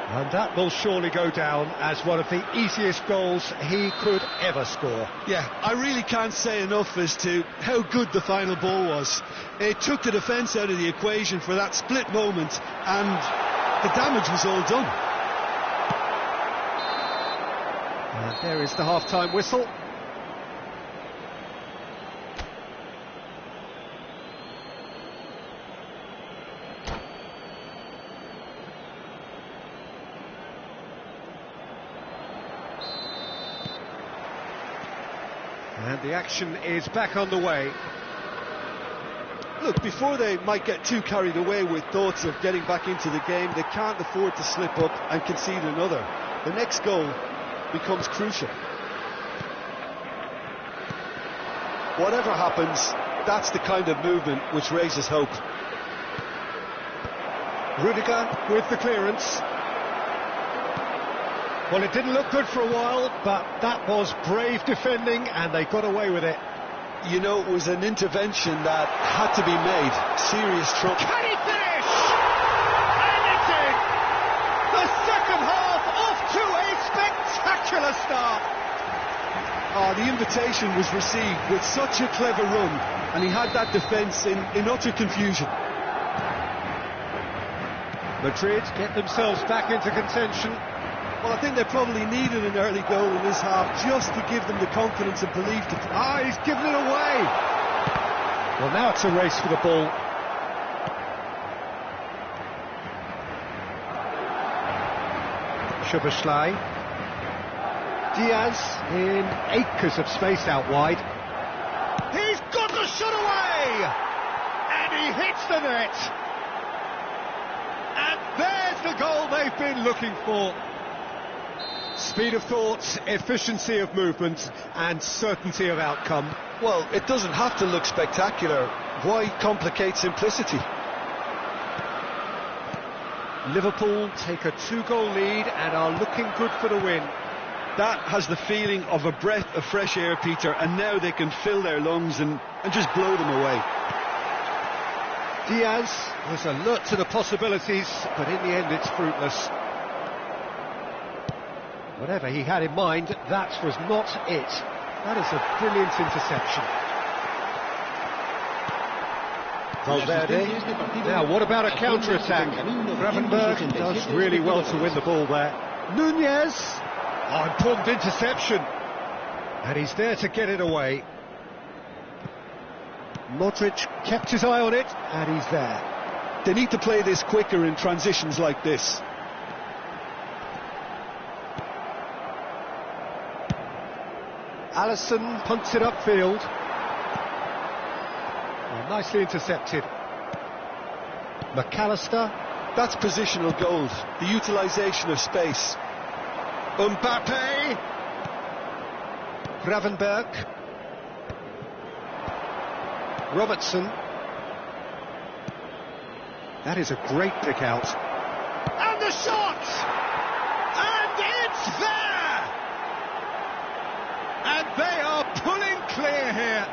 And that will surely go down as one of the easiest goals he could ever score. Yeah, I really can't say enough as to how good the final ball was. It took the defence out of the equation for that split moment, and the damage was all done. And there is the half-time whistle. And the action is back underway. Look, before they might get too carried away with thoughts of getting back into the game, they can't afford to slip up and concede another. The next goal becomes crucial. Whatever happens, that's the kind of movement which raises hope. Rudiger with the clearance. Well, it didn't look good for a while, but that was brave defending and they got away with it. You know, it was an intervention that had to be made. Serious trouble. Can he finish? And it's in! The second half off to a spectacular start. Oh, the invitation was received with such a clever run, and he had that defence in utter confusion. Madrid get themselves back into contention. Well, I think they probably needed an early goal in this half just to give them the confidence and belief to... Ah, he's given it away! Well, now it's a race for the ball. Szoboszlai. Diaz in acres of space out wide. He's got the shot away! And he hits the net! And there's the goal they've been looking for. Speed of thought, efficiency of movement and certainty of outcome. Well, it doesn't have to look spectacular. Why complicate simplicity? Liverpool take a 2-goal lead and are looking good for the win. That has the feeling of a breath of fresh air, Peter, and now they can fill their lungs and just blow them away. Diaz was alert to the possibilities, but in the end it's fruitless. Whatever he had in mind, that was not it. That is a brilliant interception. Valverde. Now, what about a counter-attack? Gravenberg does really well to win the ball there. Nunez. Oh, important interception. And he's there to get it away. Modric kept his eye on it, and he's there. They need to play this quicker in transitions like this. Alisson punts it upfield. Oh, nicely intercepted. McAllister. That's positional gold, the utilisation of space. Mbappe. Gravenberg. Robertson. That is a great pick out. And the shot! And it's there! And they are pulling clear here.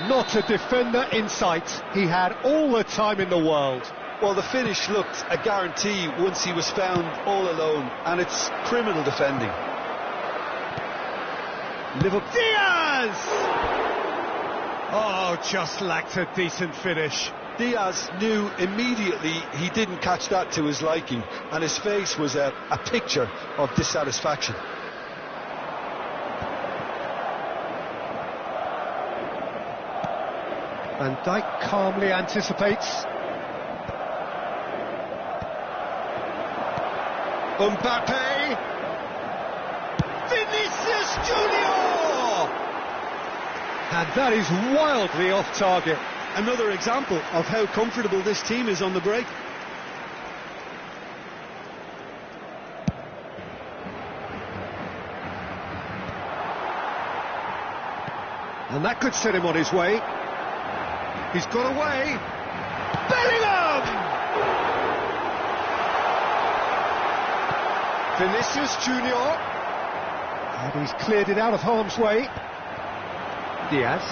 Not a defender in sight. He had all the time in the world. Well, the finish looked a guarantee once he was found all alone, and it's criminal defending. Liverpool. Diaz! Oh, just lacked a decent finish. Diaz knew immediately he didn't catch that to his liking, and his face was a picture of dissatisfaction. Van Dijk calmly anticipates. Mbappe! Vinicius Junior! And that is wildly off target. Another example of how comfortable this team is on the break. And that could set him on his way. He's got away. Bellingham! Vinicius Junior. And he's cleared it out of harm's way. Diaz.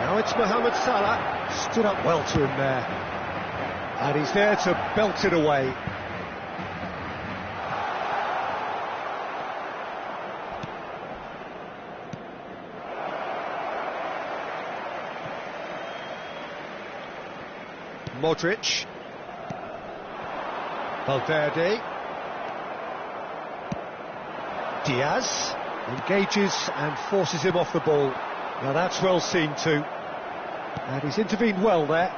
Now it's Mohamed Salah. Stood up well to him there. And he's there to belt it away. Modric. Valverde. Diaz engages and forces him off the ball. Now that's well seen too. And he's intervened well there.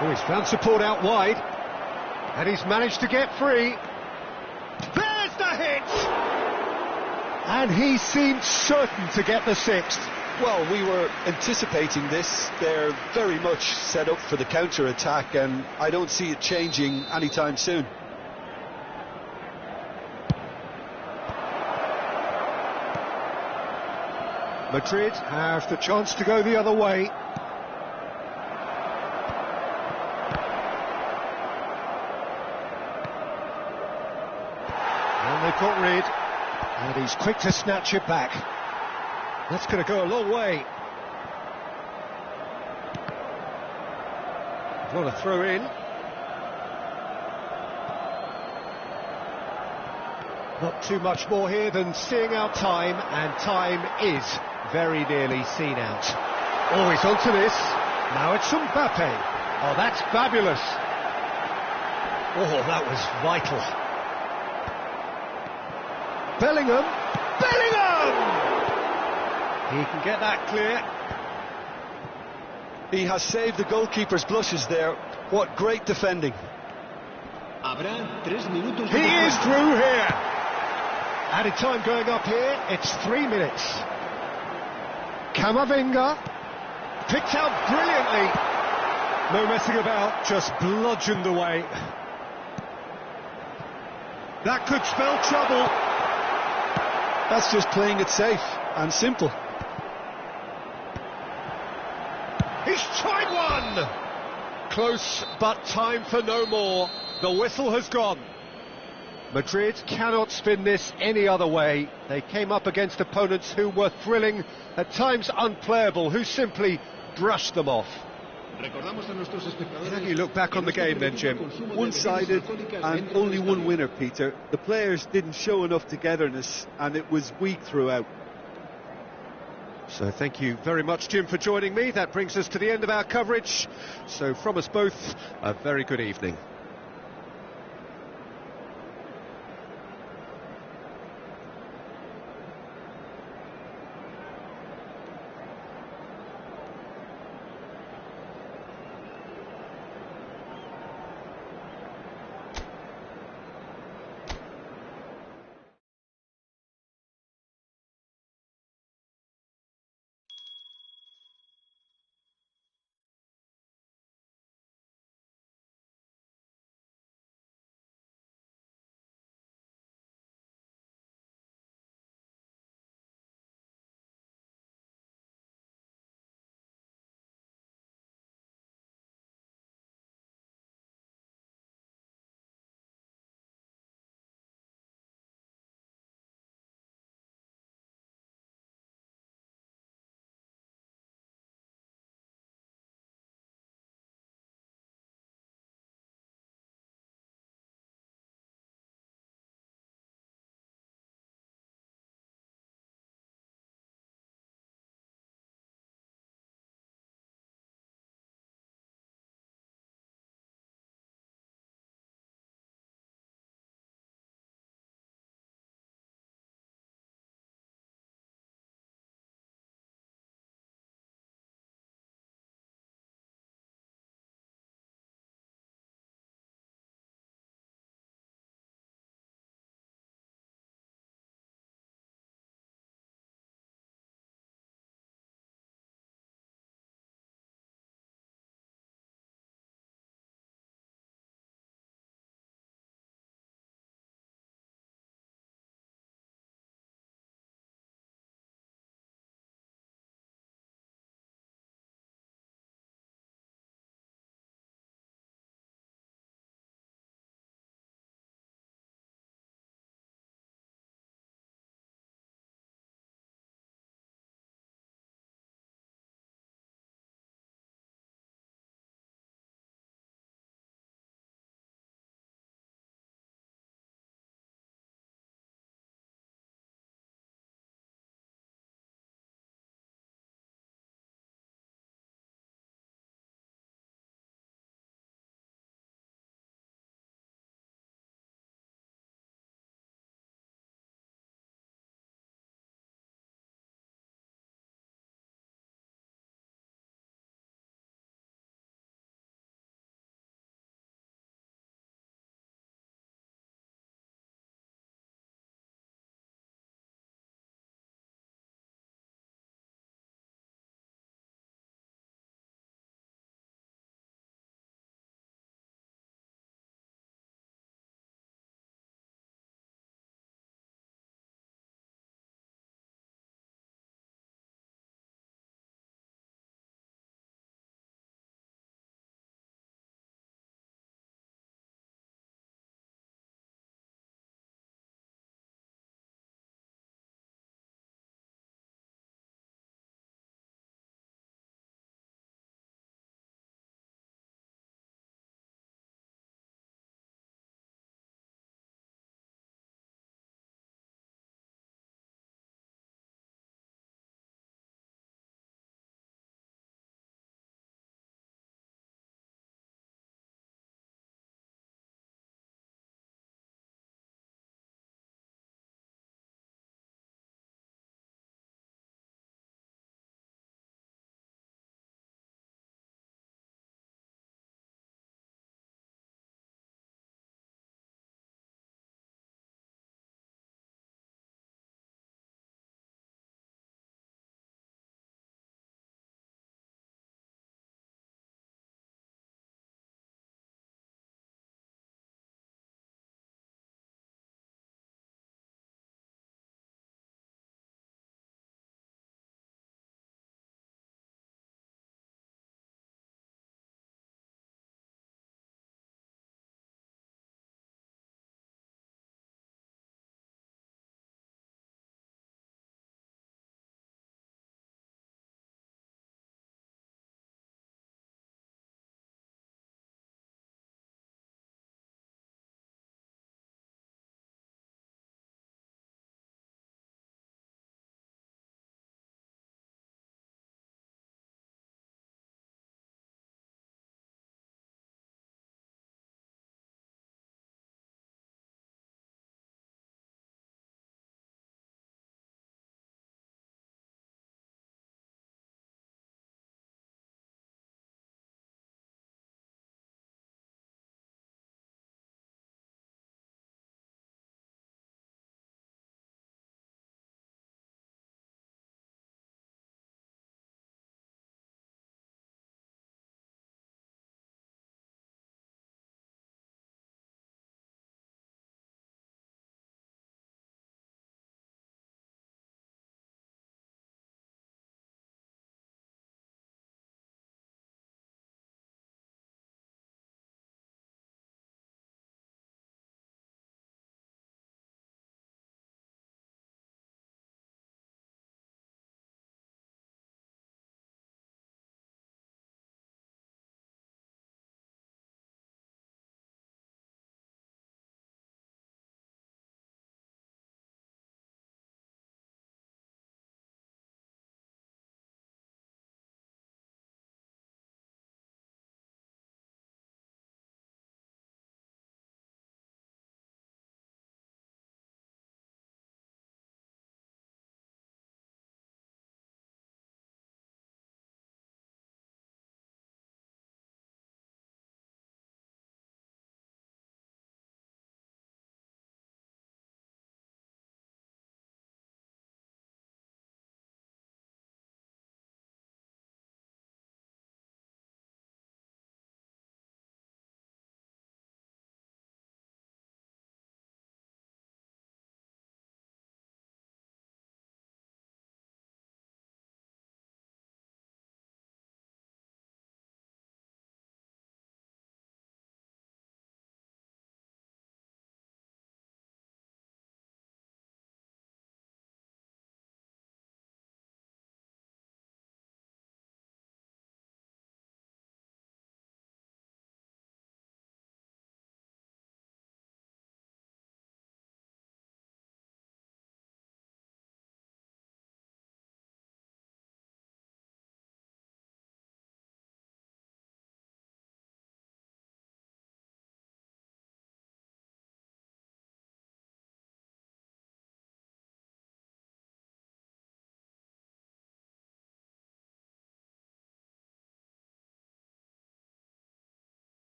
Oh, he's found support out wide. And he's managed to get free. There's the hit! And he seemed certain to get the sixth. Well, we were anticipating this. They're very much set up for the counter-attack, and I don't see it changing anytime soon. Madrid have the chance to go the other way. And they've got rid. And he's quick to snatch it back. That's going to go a long way. What a throw in. Not too much more here than seeing out time, and time is very nearly seen out. Oh, he's onto this. Now it's Mbappe. Oh, that's fabulous. Oh, that was vital. Bellingham. Bellingham! He can get that clear. He has saved the goalkeeper's blushes there. What great defending. He is through here. Added time going up here, it's 3 minutes. Camavinga picked out brilliantly. No messing about, just bludgeoned away. That could spell trouble. That's just playing it safe and simple. He's tried one! Close, but time for no more. The whistle has gone. Madrid cannot spin this any other way. They came up against opponents who were thrilling, at times unplayable, who simply brushed them off. Recordamos a nuestros espectadores. How do you look back on the game then, Jim? One-sided and only one winner, Peter. The players didn't show enough togetherness and it was weak throughout. So thank you very much, Jim, for joining me. That brings us to the end of our coverage. So from us both, a very good evening.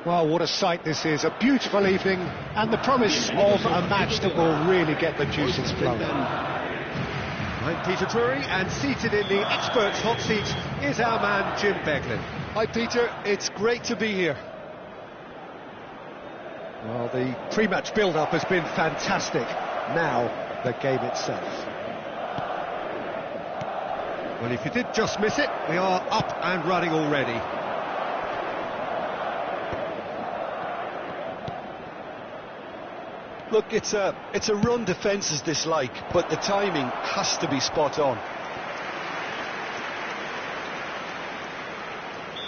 Well, what a sight this is. A beautiful evening and the promise of a match that will really get the juices flowing. I'm Peter Drury, and seated in the experts' hot seat is our man Jim Beglin. Hi Peter, it's great to be here. Well, the pre-match build-up has been fantastic. Now, the game itself. Well, if you did just miss it, we are up and running already. Look, it's a run defence's dislike, but the timing has to be spot on.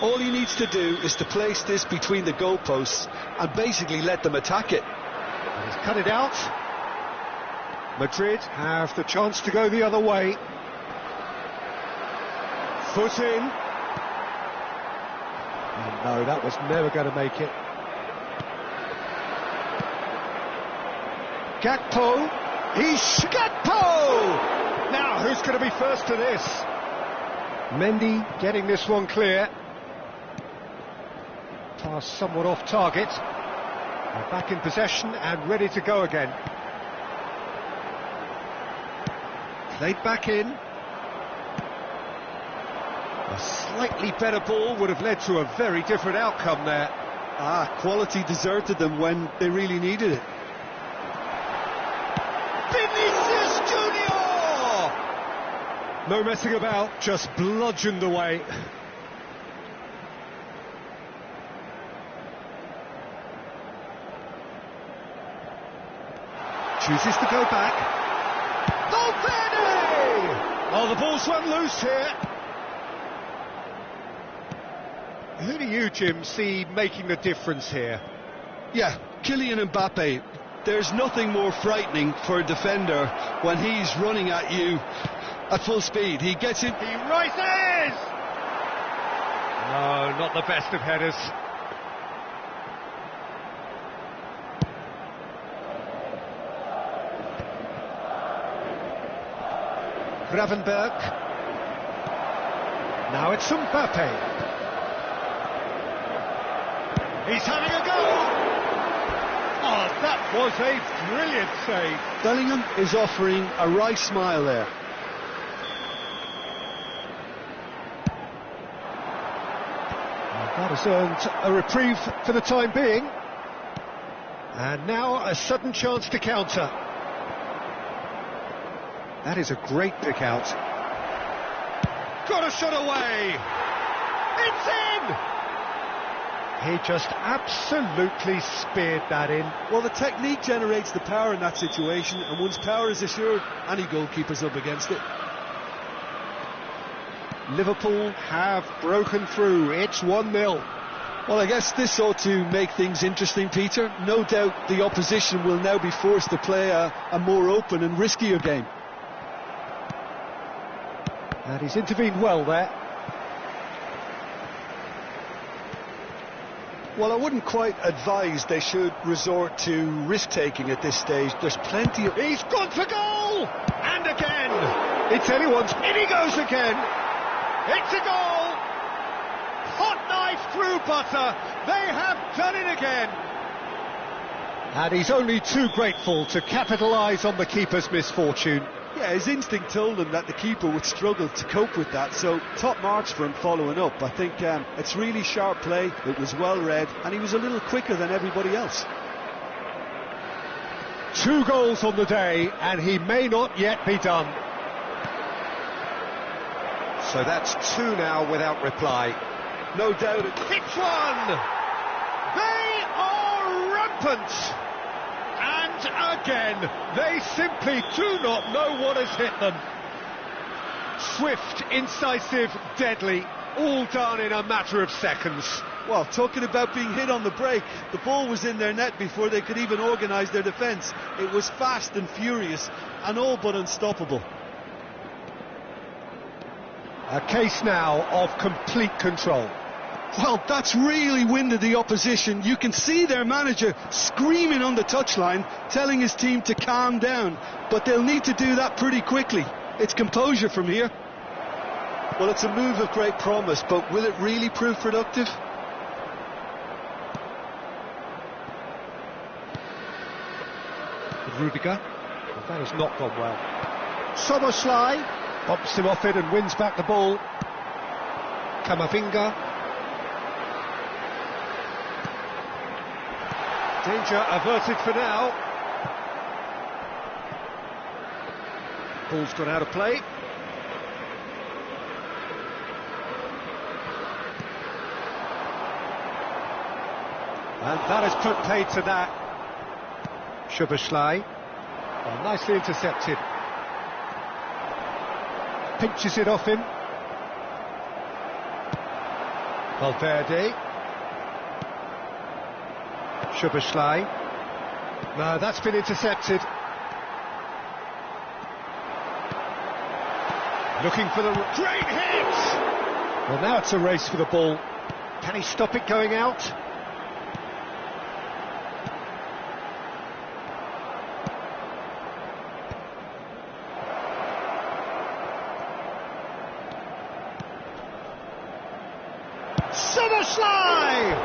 All he needs to do is to place this between the goalposts and basically let them attack it. He's cut it out. Madrid have the chance to go the other way. Foot in. Oh, no, that was never going to make it. Gakpo. Gakpo! Now, who's going to be first to this? Mendy getting this one clear. Pass somewhat off target. They're back in possession and ready to go again. Played back in. A slightly better ball would have led to a very different outcome there. Quality deserted them when they really needed it. Vinicius Junior! No messing about, just bludgeoned away. Chooses to go back. Valverde! Oh, the ball's run loose here. Who do you, Jim, see making the difference here? Yeah, Kylian Mbappe. There's nothing more frightening for a defender when he's running at you at full speed. He gets in. He rises! No, not the best of headers. Gravenberg. Now it's Mbappe. He's having a go! Oh, that was a brilliant save. Bellingham is offering a right smile there. That has earned a reprieve for the time being. And now a sudden chance to counter. That is a great pick out. Got a shot away! It's in! He just absolutely speared that in. Well, the technique generates the power in that situation, and once power is assured, any goalkeeper's up against it. Liverpool have broken through. It's 1-0. Well, I guess this ought to make things interesting, Peter. No doubt the opposition will now be forced to play a more open and riskier game. And he's intervened well there. Well, I wouldn't quite advise they should resort to risk-taking at this stage. There's plenty of... He's gone for goal! And again! It's anyone's... In he goes again! It's a goal! Hot knife through butter! They have done it again! And he's only too grateful to capitalise on the keeper's misfortune. Yeah, his instinct told him that the keeper would struggle to cope with that, so top marks for him following up. I think it's really sharp play, it was well read, and he was a little quicker than everybody else. 2 goals on the day, and he may not yet be done. So that's 2 now without reply. No doubt it... It's one! They are rampant! And again, they simply do not know what has hit them. Swift, incisive, deadly, all done in a matter of seconds. Well, talking about being hit on the break, the ball was in their net before they could even organise their defence. It was fast and furious, and all but unstoppable. A case now of complete control. Well, that's really winded the opposition. You can see their manager screaming on the touchline, telling his team to calm down. But they'll need to do that pretty quickly. It's composure from here. Well, it's a move of great promise, but will it really prove productive? Rudiger. Well, that has not gone well. Soboslai bumps him off it and wins back the ball. Kamavinga. Danger averted for now. Ball's gone out of play. And that has put paid to that. Soboslai. Well, nicely intercepted. Pinches it off him. Valverde. Soboslai. No, that's been intercepted. Looking for the great hit! Well, now it's a race for the ball. Can he stop it going out? Soboslai!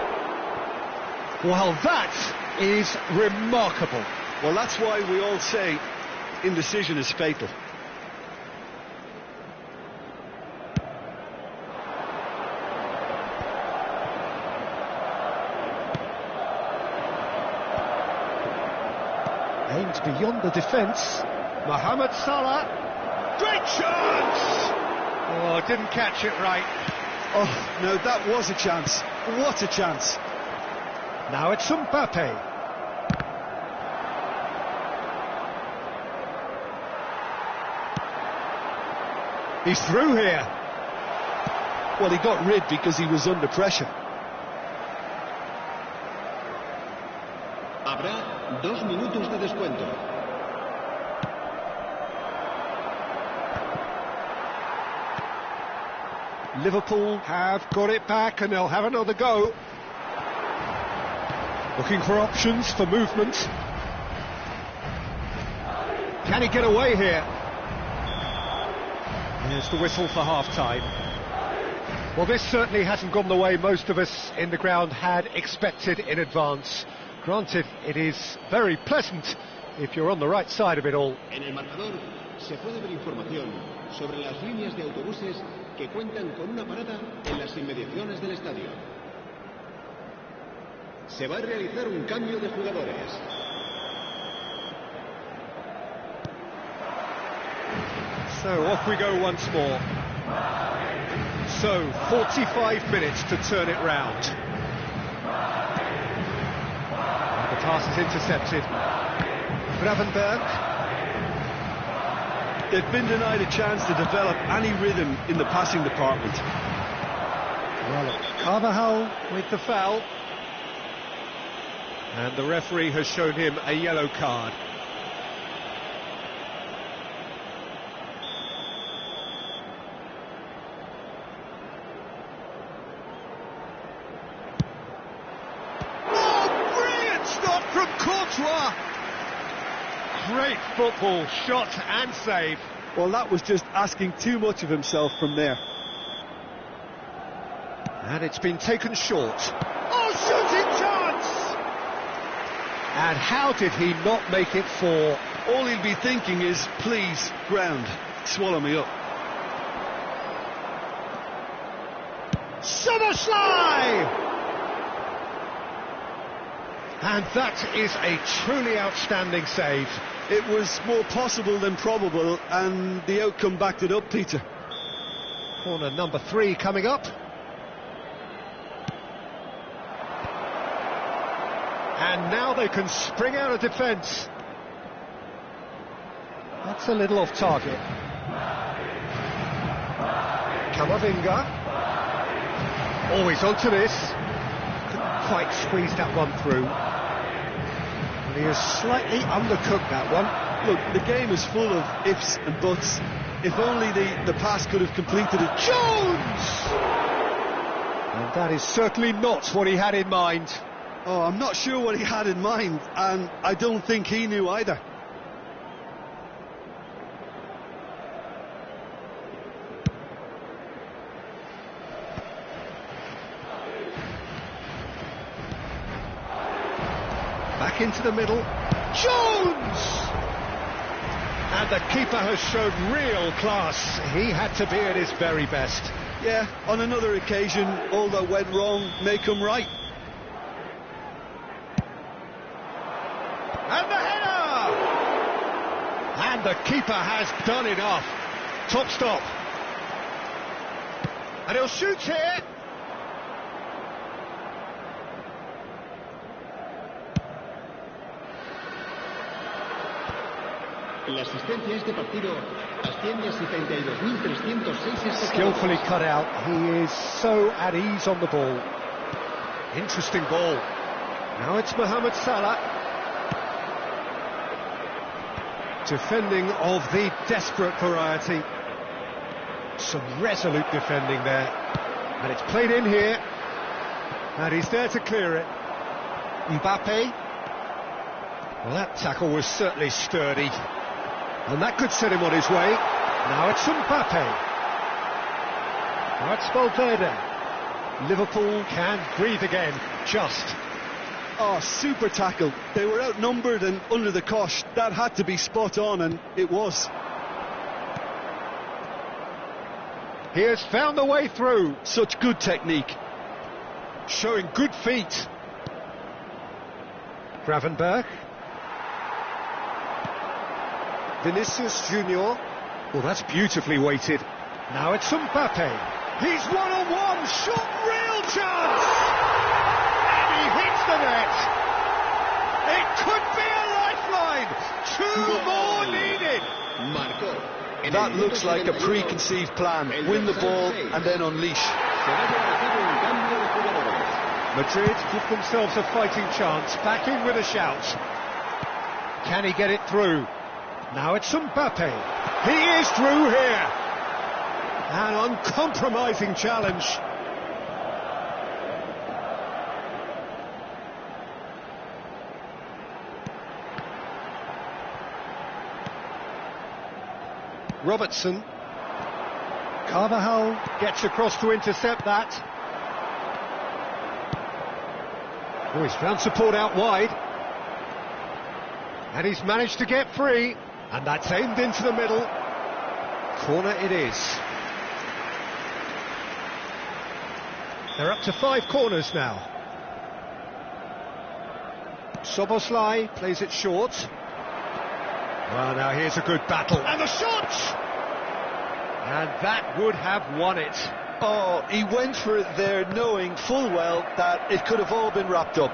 Well, that is remarkable. Well, that's why we all say indecision is fatal. Aimed beyond the defence. Mohamed Salah. Great chance! Oh, didn't catch it right. Oh, no, that was a chance. What a chance. Now it's Mbappe. He's through here. Well, he got rid because he was under pressure. Habrá 2 minutos de descuento. Liverpool have got it back and they'll have another go. Looking for options for movement. Can he get away here? Here's the whistle for half-time. Well, this certainly hasn't gone the way most of us in the ground had expected in advance. Granted, it is very pleasant if you're on the right side of it all. En el marcador se puede ver información sobre las líneas de autobuses que cuentan con una parada en las inmediaciones del estadio. Se va a realizar un cambio de jugadores. So off we go once more. So 45 minutes to turn it round. The pass is intercepted. Gravenberg. They've been denied a chance to develop any rhythm in the passing department. Well, Carvajal with the foul. And the referee has shown him a yellow card. Oh, brilliant stop from Courtois! Great football, shot and save. Well, that was just asking too much of himself from there. And it's been taken short. Oh, shooting chance! And how did he not make it 4? All he'll be thinking is, please, ground, swallow me up. Soboslai! And that is a truly outstanding save. It was more possible than probable, and the outcome backed it up, Peter. Corner number 3 coming up. And now they can spring out of defence. That's a little off target. Kamavinga. Oh, he's onto this. Couldn't quite squeeze that one through. And he has slightly undercooked that one. Look, the game is full of ifs and buts. If only the pass could have completed it. Jones! And that is certainly not what he had in mind. Oh, I'm not sure what he had in mind, and I don't think he knew either. Back into the middle. Jones! And the keeper has shown real class. He had to be at his very best. Yeah, on another occasion, all that went wrong may come right. And the header! And the keeper has done enough. Top stop. And he'll shoot here. La asistencia a este partido asciende a 72.306 espectadores. Skillfully cut out. He is so at ease on the ball. Interesting ball. Now it's Mohamed Salah. Defending of the desperate variety. Some resolute defending there. And it's played in here. And he's there to clear it. Mbappe. Well, that tackle was certainly sturdy. And that could set him on his way. Now it's Mbappe. Now it's Valverde. Liverpool can breathe again, just. Oh, super tackle. They were outnumbered and under the cosh. That had to be spot on, and it was. He has found a way through. Such good technique. Showing good feet. Gravenberch. Vinicius Junior. Well, that's beautifully weighted. Now it's Mbappe. He's one-on-one. Shot, real chance. And he hits the net. It could be a lifeline. Two more needed. That looks like a preconceived plan. Win the ball and then unleash. Madrid give themselves a fighting chance. Back in with a shout. Can he get it through? Now it's Mbappe. He is through here. An uncompromising challenge. Robertson. Carvajal gets across to intercept that. Oh, he's found support out wide. And he's managed to get free. And that's aimed into the middle. Corner it is. They're up to 5 corners now. Soboslai plays it short. Well, now here's a good battle. And the shot! And that would have won it. Oh, he went for it there knowing full well that it could have all been wrapped up.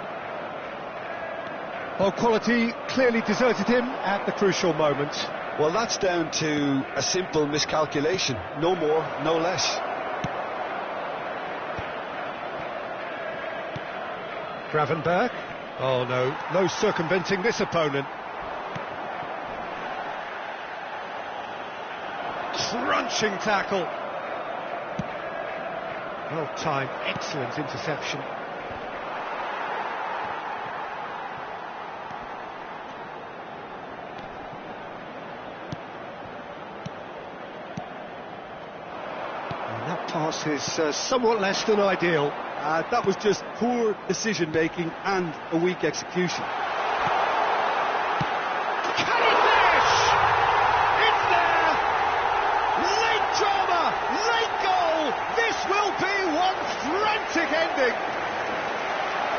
Well, quality clearly deserted him at the crucial moment. Well, that's down to a simple miscalculation. No more, no less. Gravenberch. Oh, no circumventing this opponent. Crunching tackle. Well timed, excellent interception. Pass is somewhat less than ideal. That was just poor decision-making and a weak execution. Can he finish? It's there! Late drama, late goal! This will be one frantic ending!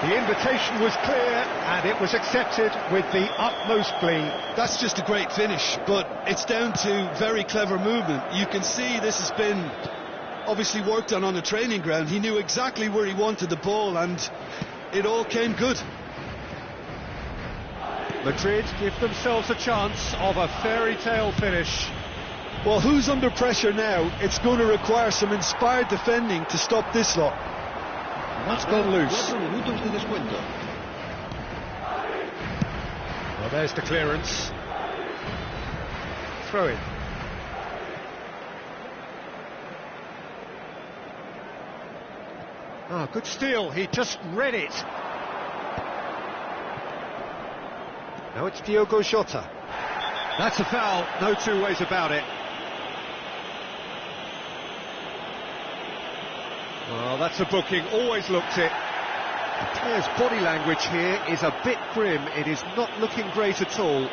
The invitation was clear and it was accepted with the utmost glee. That's just a great finish, but it's down to very clever movement. You can see this has been obviously worked on the training ground. He knew exactly where he wanted the ball and it all came good. Madrid give themselves a chance of a fairy tale finish. Well, who's under pressure now? It's going to require some inspired defending to stop this lot. That's gone loose. Well, there's the clearance. Throw in. Oh, good steal. He just read it. Now it's Diogo Jota. That's a foul. No two ways about it. Well, that's a booking. Always looked it. The player's body language here is a bit grim. It is not looking great at all.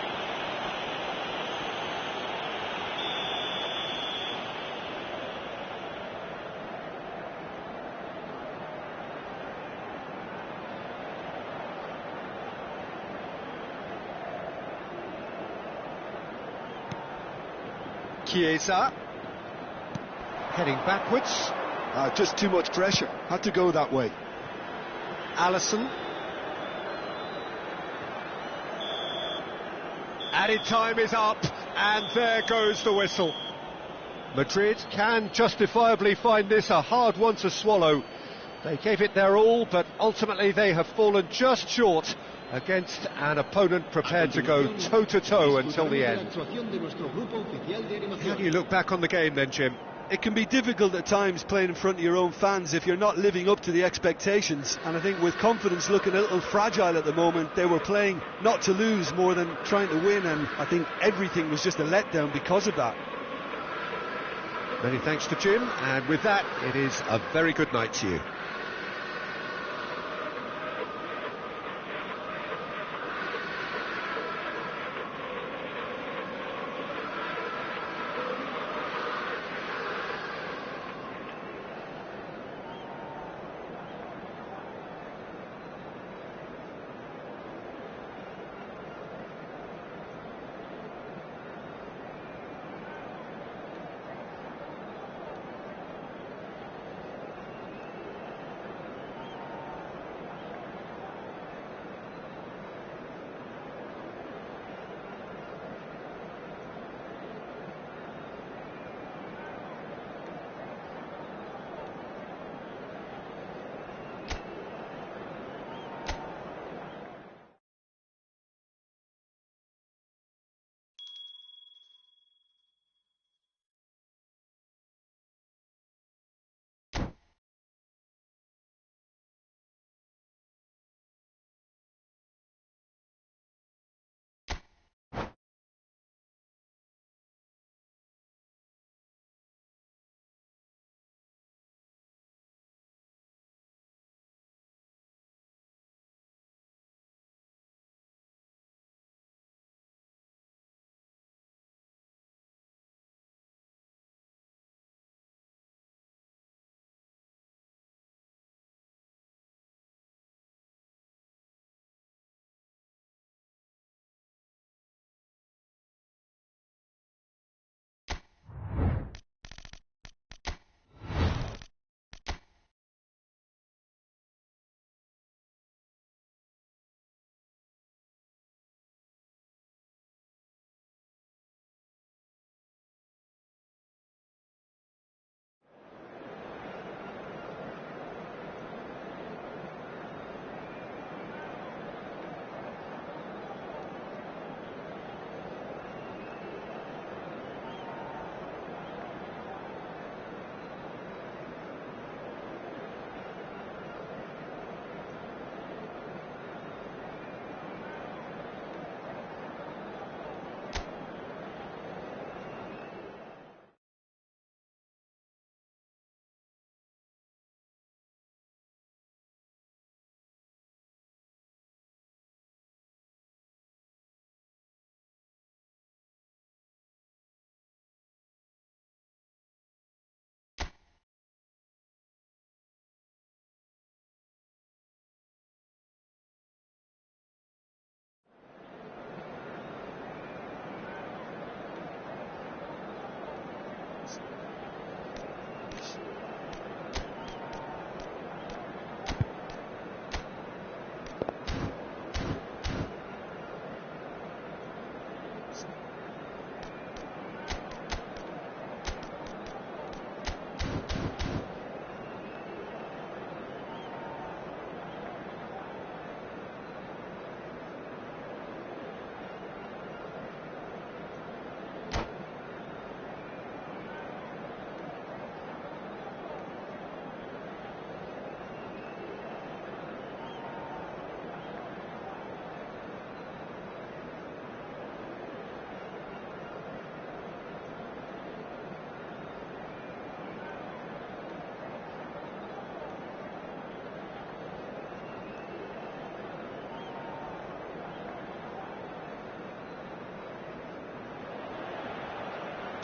Chiesa, heading backwards. Just too much pressure. Had to go that way. Alisson. Added time is up, and there goes the whistle. Madrid can justifiably find this a hard one to swallow. They gave it their all, but ultimately they have fallen just short against an opponent prepared to go toe-to-toe until the end. How do you look back on the game then, Jim? It can be difficult at times playing in front of your own fans if you're not living up to the expectations, and I think with confidence looking a little fragile at the moment, they were playing not to lose more than trying to win, and I think everything was just a letdown because of that. Many thanks to Jim, and with that it is a very good night to you.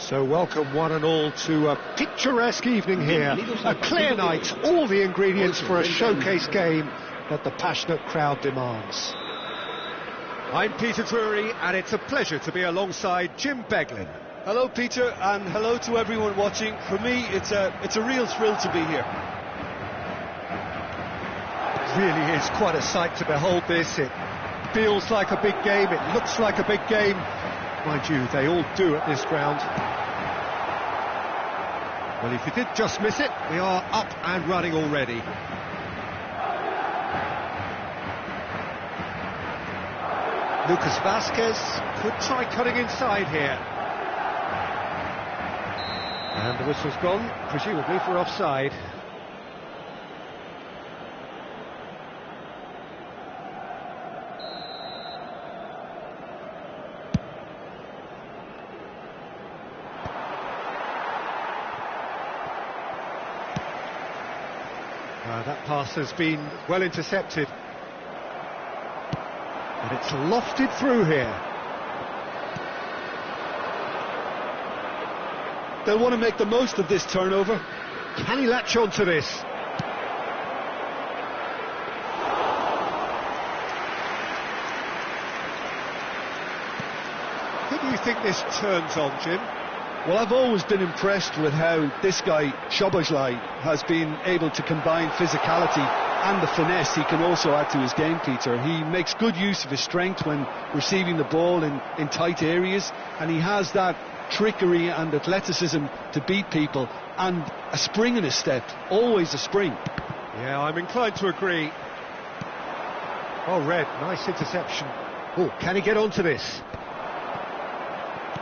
So welcome one and all to a picturesque evening here, a clear night, all the ingredients for a showcase game that the passionate crowd demands. I'm Peter Drury, and it's a pleasure to be alongside Jim Beglin. Hello Peter, and hello to everyone watching. For me, it's a real thrill to be here. It really is quite a sight to behold this. It feels like a big game, it looks like a big game. Mind you, they all do at this ground. Well, if you did just miss it, we are up and running already. Lucas Vasquez could try cutting inside here. And the whistle's gone, presumably for offside. That pass has been well intercepted. And it's lofted through here. They'll want to make the most of this turnover. Can he latch on to this? Who do you think this turns on, Jim? Well, I've always been impressed with how this guy, Szoboszlai, has been able to combine physicality and the finesse he can also add to his game, Peter. He makes good use of his strength when receiving the ball in tight areas, and he has that trickery and athleticism to beat people, and a spring in his step, always a spring. Yeah, I'm inclined to agree. Oh, Red, nice interception. Oh, can he get onto this?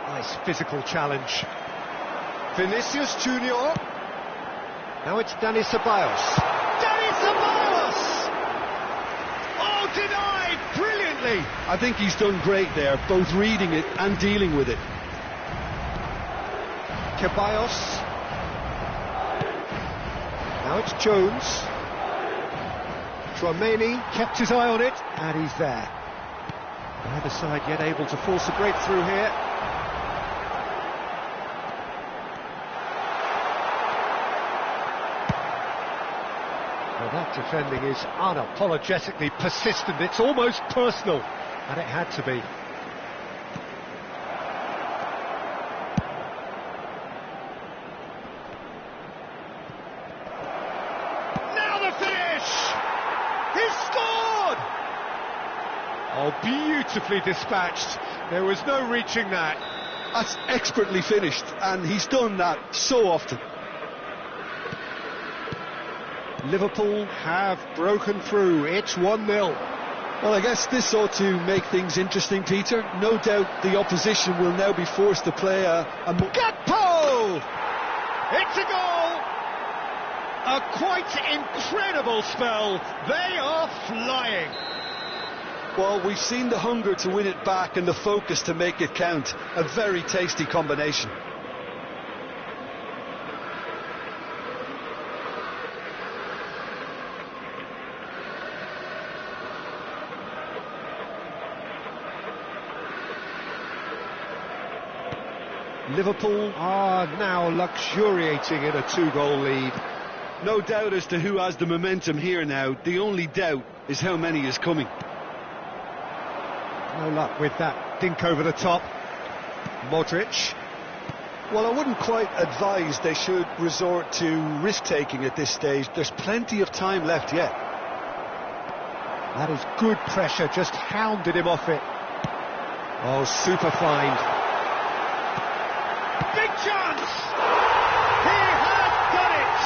Nice physical challenge. Vinicius Junior. Now it's Dani Ceballos. Dani Ceballos! Oh, denied brilliantly. I think he's done great there, both reading it and dealing with it. Ceballos. Now it's Jones. Tchouameni kept his eye on it, and he's there. Neither side yet able to force a breakthrough here. Well, that defending is unapologetically persistent. It's almost personal, and it had to be. Now the finish! He's scored! Oh, beautifully dispatched. There was no reaching that. That's expertly finished, and he's done that so often. Liverpool have broken through. It's 1-0. Well, I guess this ought to make things interesting, Peter. No doubt the opposition will now be forced to play a Gakpo! It's a goal! A quite incredible spell. They are flying. Well, we've seen the hunger to win it back and the focus to make it count. A very tasty combination. Liverpool are now luxuriating in a 2-goal lead. No doubt as to who has the momentum here now. The only doubt is how many is coming. No luck with that dink over the top. Modric. Well, I wouldn't quite advise they should resort to risk-taking at this stage. There's plenty of time left yet. That is good pressure, just hounded him off it. Oh, super find. Big chance! He has done it!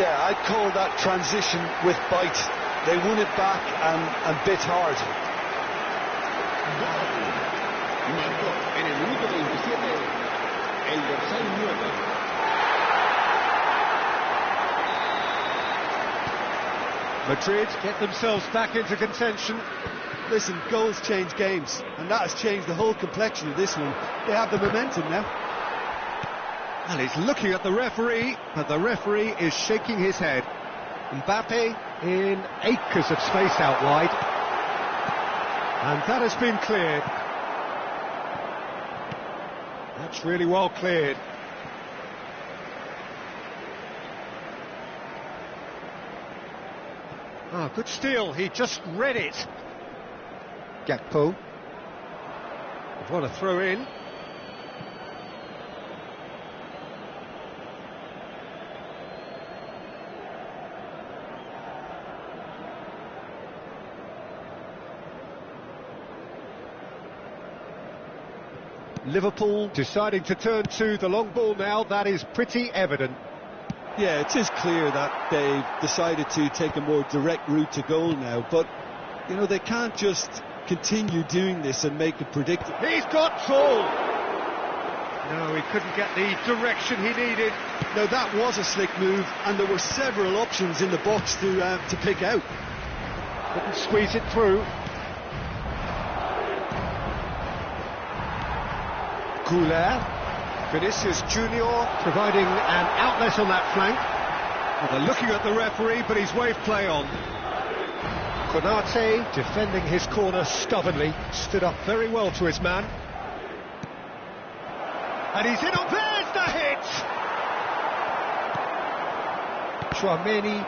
Yeah, I'd call that transition with bite. They won it back and bit hard. Marcó en el minuto 27 el dorsal 9. Madrid get themselves back into contention. Listen, goals change games, and that has changed the whole complexion of this one. They have the momentum now. And he's looking at the referee, but the referee is shaking his head. Mbappe in acres of space out wide. And that has been cleared. That's really well cleared. Ah, good steal, he just read it. Gakpo. They've won a throw in. Liverpool deciding to turn to the long ball now, that is pretty evident. Yeah, it is clear that they've decided to take a more direct route to goal now, but, you know, they can't just continue doing this and make it predictable. He's got Tall! No, he couldn't get the direction he needed. Now, that was a slick move, and there were several options in the box to pick out. Couldn't squeeze it through. Goulet. Vinicius Junior providing an outlet on that flank. Well, they're looking at the referee, but he's waved play on. Konate defending his corner stubbornly, stood up very well to his man. And he's in. Oh, there's the hit! Chouameni.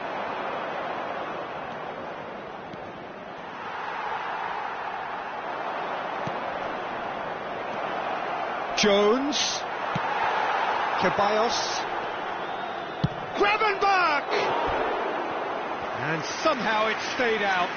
Jones. Ceballos. Gravenberch! And somehow it stayed out.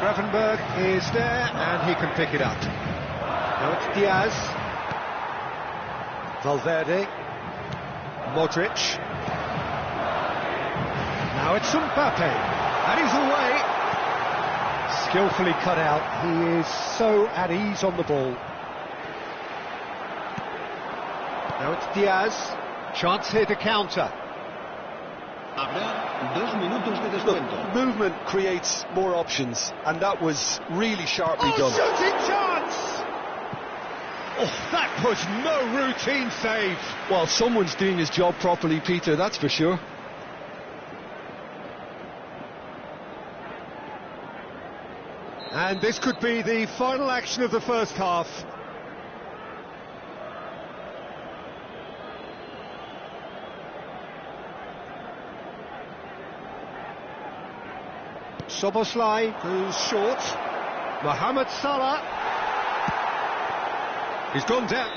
Gravenberch is there, and he can pick it up. Now it's Diaz. Valverde. Modric. Now it's Mbappe. And he's away. Skillfully cut out. He is so at ease on the ball. Now it's Diaz. Chance here to counter. Look, movement creates more options, and that was really sharply done. Shooting chance! Oh, that was no routine save. Well, someone's doing his job properly, Peter, that's for sure. And this could be the final action of the first half. Soboslai, who's short. Mohamed Salah. He's gone down.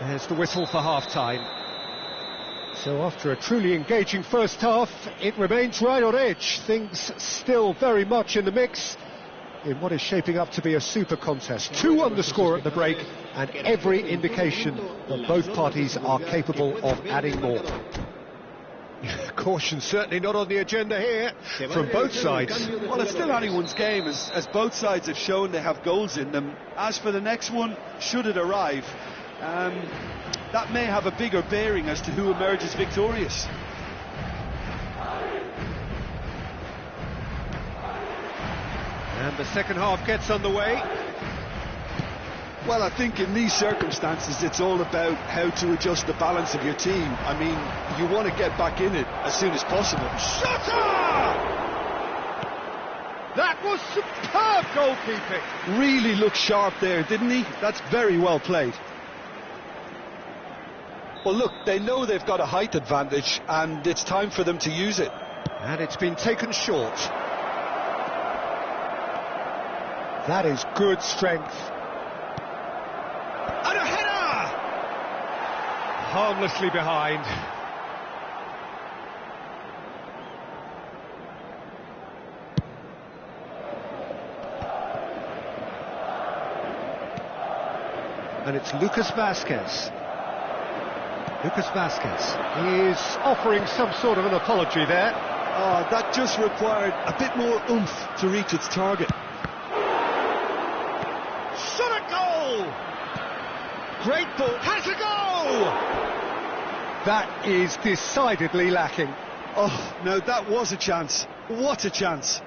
There's the whistle for half-time. So after a truly engaging first half, it remains right on edge. Things still very much in the mix in what is shaping up to be a super contest. 2-1 the score at the break, and every indication that both parties are capable of adding more. Caution certainly not on the agenda here from both sides. Well, it's still anyone's game, as both sides have shown they have goals in them. As for the next one, should it arrive, that may have a bigger bearing as to who emerges victorious. And the second half gets underway. Well, I think in these circumstances it's all about how to adjust the balance of your team. I mean, you want to get back in it as soon as possible. Shutter! That was superb goalkeeping. Really looked sharp there, didn't he? That's very well played. Well, look, they know they've got a height advantage, and it's time for them to use it. And it's been taken short. That is good strength. And a header! Harmlessly behind. And it's Lucas Vazquez. Lucas Vasquez. He is offering some sort of an apology there. That just required a bit more oomph to reach its target. Shot a goal! Great ball. Has a goal! That is decidedly lacking. Oh, no, that was a chance. What a chance.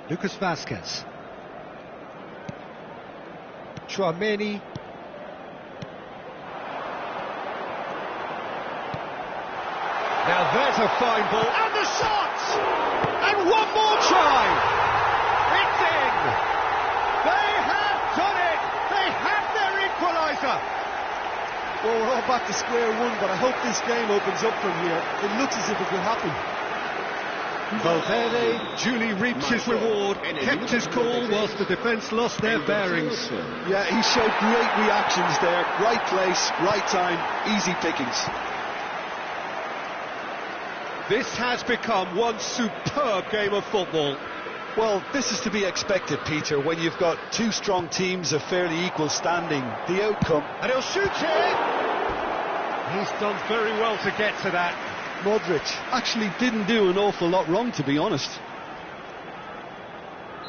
Lucas Vasquez. Chouameni. Now there's a fine ball. And the shot! And one more try! It's in! They have done it! They have their equaliser! Well, we're all back to square one, but I hope this game opens up from here. It looks as if it could happen. Valverde duly reaps his reward, kept his cool whilst the defence lost their bearings. Yeah, he showed great reactions there. Right place, right time, easy pickings. This has become one superb game of football. Well, this is to be expected, Peter, when you've got two strong teams of fairly equal standing. The outcome... And he'll shoot it! He's done very well to get to that. Modric actually didn't do an awful lot wrong, to be honest.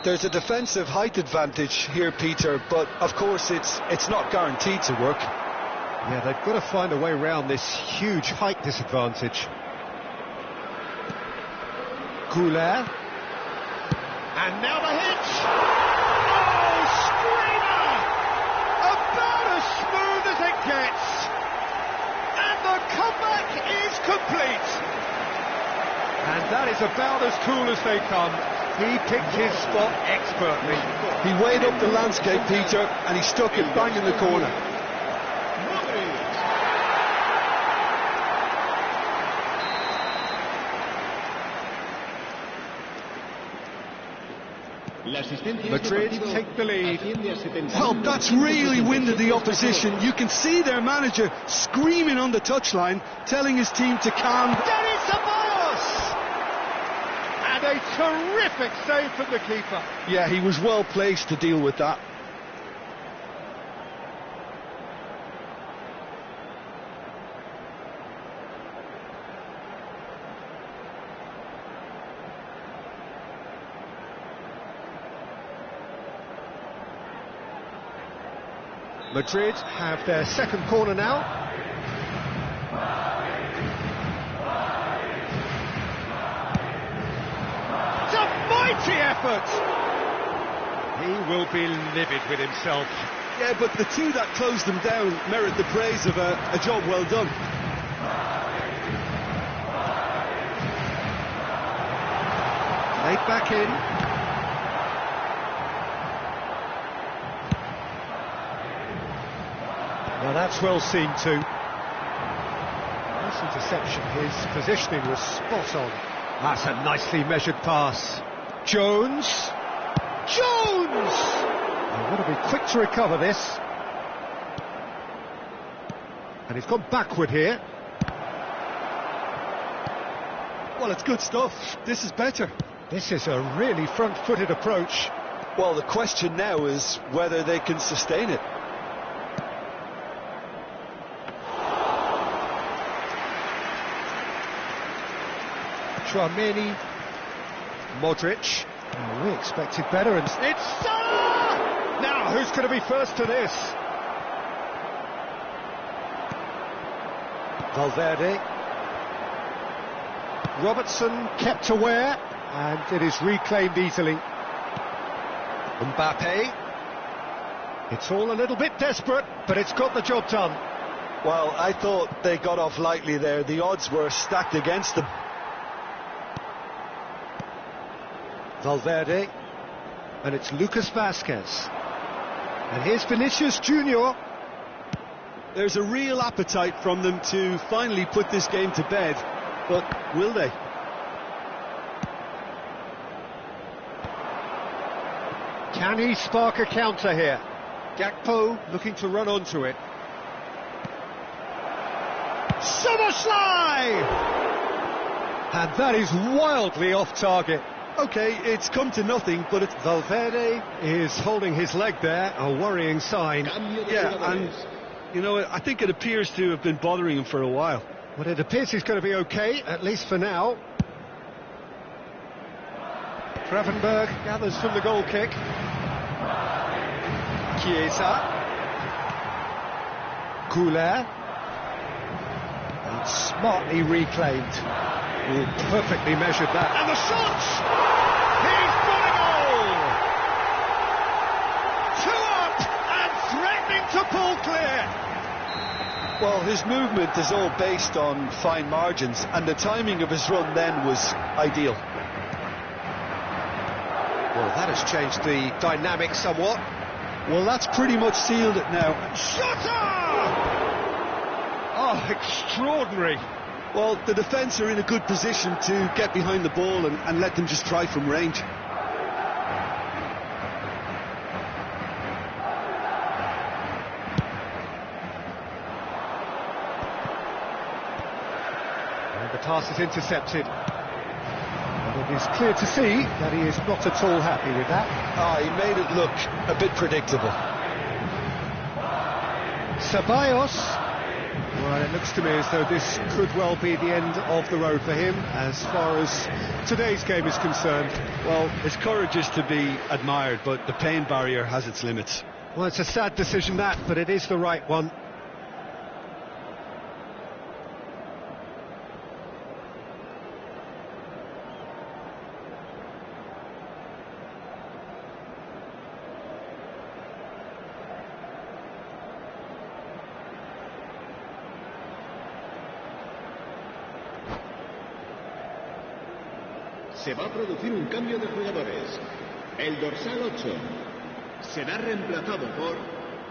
There's a defensive height advantage here, Peter, but of course it's not guaranteed to work. Yeah, they've got to find a way around this huge height disadvantage. Couler. And now the hit! Oh, screamer! About as smooth as it gets! And the comeback is complete! And that is about as cool as they come. He picked his spot expertly. He weighed up the landscape, Peter, and he stuck it bang in the corner. Madrid take the lead. Well, that's really winded the opposition. You can see their manager screaming on the touchline, telling his team to calm down. Dennis Ceballos! And a terrific save from the keeper. Yeah, he was well placed to deal with that. Madrid have their second corner now. It's a mighty effort! He will be livid with himself. Yeah, but the two that closed them down merit the praise of a job well done. Laid back in. Well, that's well seen too. Nice interception. His positioning was spot on. That's a nicely measured pass. Jones! Jones! They've got to be quick to recover this. And he's gone backward here. Well, it's good stuff. This is better. This is a really front-footed approach. Well, the question now is whether they can sustain it. Chouameni, Modric. Oh, we expected better, and it's Salah! Now, who's going to be first to this? Valverde. Robertson kept aware, and it is reclaimed easily. Mbappe. It's all a little bit desperate, but it's got the job done. Well, I thought they got off lightly there. The odds were stacked against them. Valverde, and it's Lucas Vasquez. And here's Vinicius Junior. There's a real appetite from them to finally put this game to bed, but will they? Can he spark a counter here? Gakpo looking to run onto it. Szoboszlai! And that is wildly off target. OK, it's come to nothing, but it's... Valverde is holding his leg there, a worrying sign. Yeah, and, you know, I think it appears to have been bothering him for a while. Well, it appears he's going to be OK, at least for now. Gravenberg gathers from the goal kick. Chiesa. Goulet. And smartly reclaimed. Perfectly measured that. And the shot! He's got a goal! 2 up and threatening to pull clear. Well, his movement is all based on fine margins, and the timing of his run then was ideal. Well, that has changed the dynamic somewhat. Well, that's pretty much sealed it now. Shooter! Oh, extraordinary. Well, the defence are in a good position to get behind the ball and let them just try from range. And the pass is intercepted. But it is clear to see that he is not at all happy with that. He made it look a bit predictable. Ceballos. Well, it looks to me as though this could well be the end of the road for him as far as today's game is concerned. Well, his courage is to be admired, but the pain barrier has its limits. Well, it's a sad decision that, but it is the right one. Se va a producir un cambio de jugadores. El dorsal 8 será reemplazado por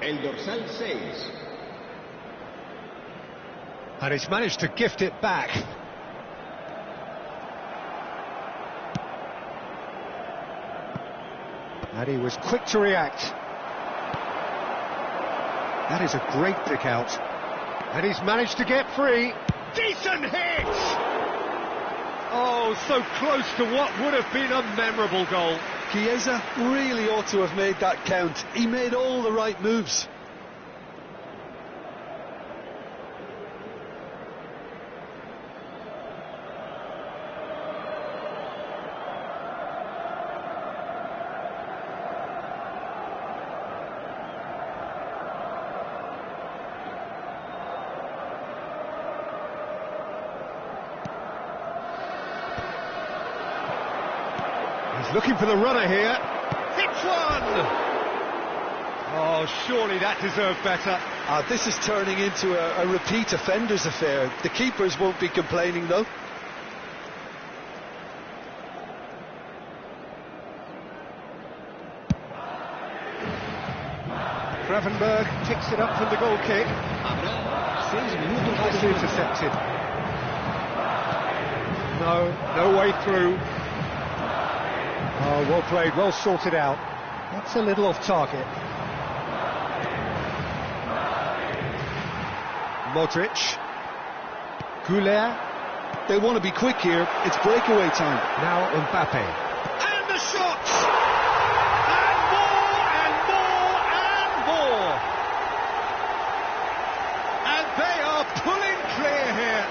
el dorsal 6. And he's managed to gift it back. And he was quick to react. That is a great pick out. And he's managed to get free. Decent hit! Oh, so close to what would have been a memorable goal. Chiesa really ought to have made that count. He made all the right moves. He's looking for the runner here. Hits one! Oh, surely that deserved better. This is turning into a repeat offenders affair. The keepers won't be complaining, though. Gravenberg picks it up from the goal kick. Nicely intercepted. No way through. Oh, well played, well sorted out. That's a little off target. Modric. Goulet. They want to be quick here. It's breakaway time. Now Mbappe. And the shots! And more! And they are pulling clear here.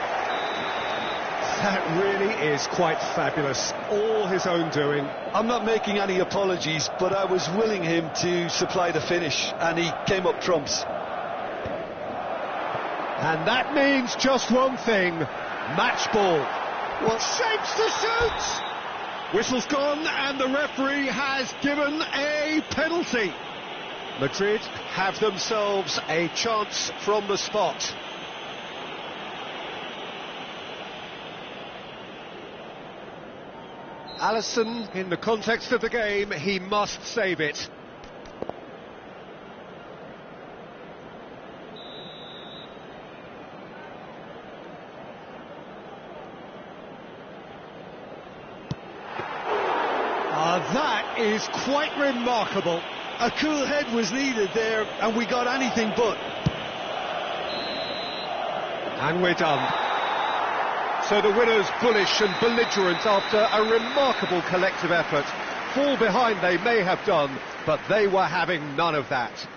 That really is quite fabulous. All his own doing. I'm not making any apologies, but I was willing him to supply the finish, and he came up trumps. And that means just one thing. Match ball. Well, shapes to shoot! Whistle's gone, and the referee has given a penalty. Madrid have themselves a chance from the spot. Alisson, in the context of the game, he must save it. That is quite remarkable. A cool head was needed there, and we got anything but. And we're done. So the winners bullish and belligerent after a remarkable collective effort. Fall behind they may have done, but they were having none of that.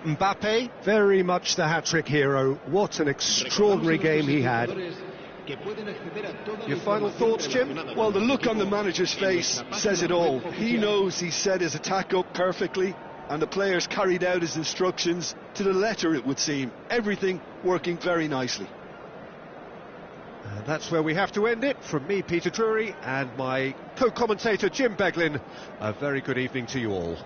Mbappe, very much the hat-trick hero. What an extraordinary game he had. Your final thoughts, Jim? Well, the look on the manager's face says it all. He knows he set his attack up perfectly, and the players carried out his instructions to the letter, it would seem. Everything working very nicely. And that's where we have to end it. From me, Peter Drury, and my co-commentator, Jim Beglin, a very good evening to you all.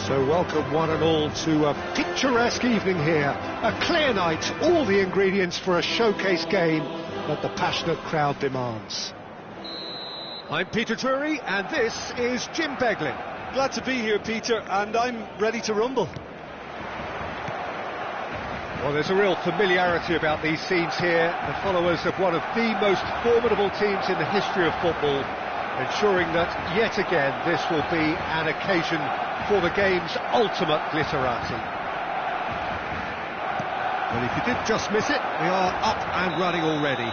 So welcome one and all to a picturesque evening here. A clear night, all the ingredients for a showcase game that the passionate crowd demands. I'm Peter Drury and this is Jim Beglin. Glad to be here, Peter, and I'm ready to rumble. Well, there's a real familiarity about these scenes here. The followers of one of the most formidable teams in the history of football, ensuring that yet again this will be an occasion for the game's ultimate glitterati. Well, if you did just miss it, we are up and running already.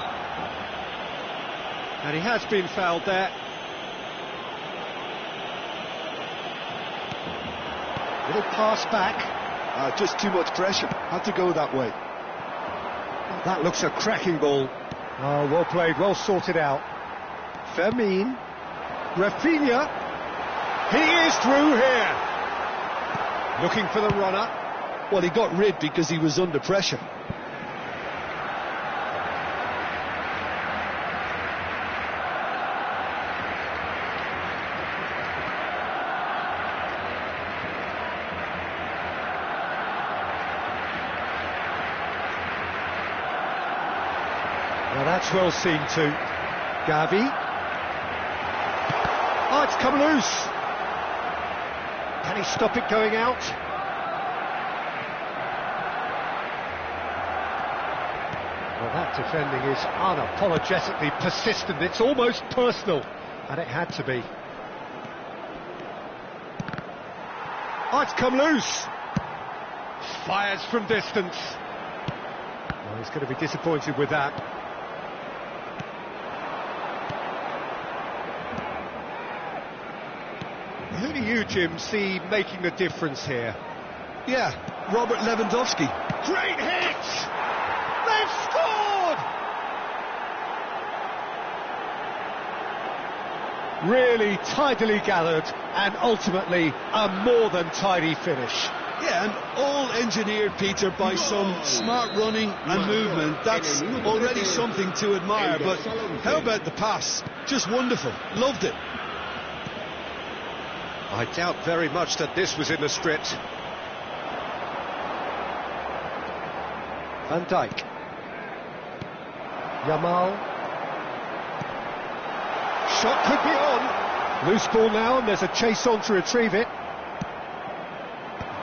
And he has been fouled there. Little pass back. Just too much pressure. Had to go that way. That looks a cracking ball. Oh, well played, well sorted out. Fermin. Rafinha. He is through here. Looking for the runner. Well, he got rid because he was under pressure. Well, that's well seen too. Gavi. Oh, it's come loose. Can he stop it going out? Well, that defending is unapologetically persistent. It's almost personal, and it had to be. Oh, it's come loose. Fires from distance. Well, he's going to be disappointed with that. Who do you, Jim, see making the difference here? Yeah, Robert Lewandowski. Great hit! They've scored! Really tidily gathered and ultimately a more than tidy finish. Yeah, and all engineered, Peter, by some smart running and movement. That's already something to admire, but how about the pass? Just wonderful. Loved it. I doubt very much that this was in the script. Van Dijk. Yamal. Shot could be on. Loose ball now, and there's a chase on to retrieve it.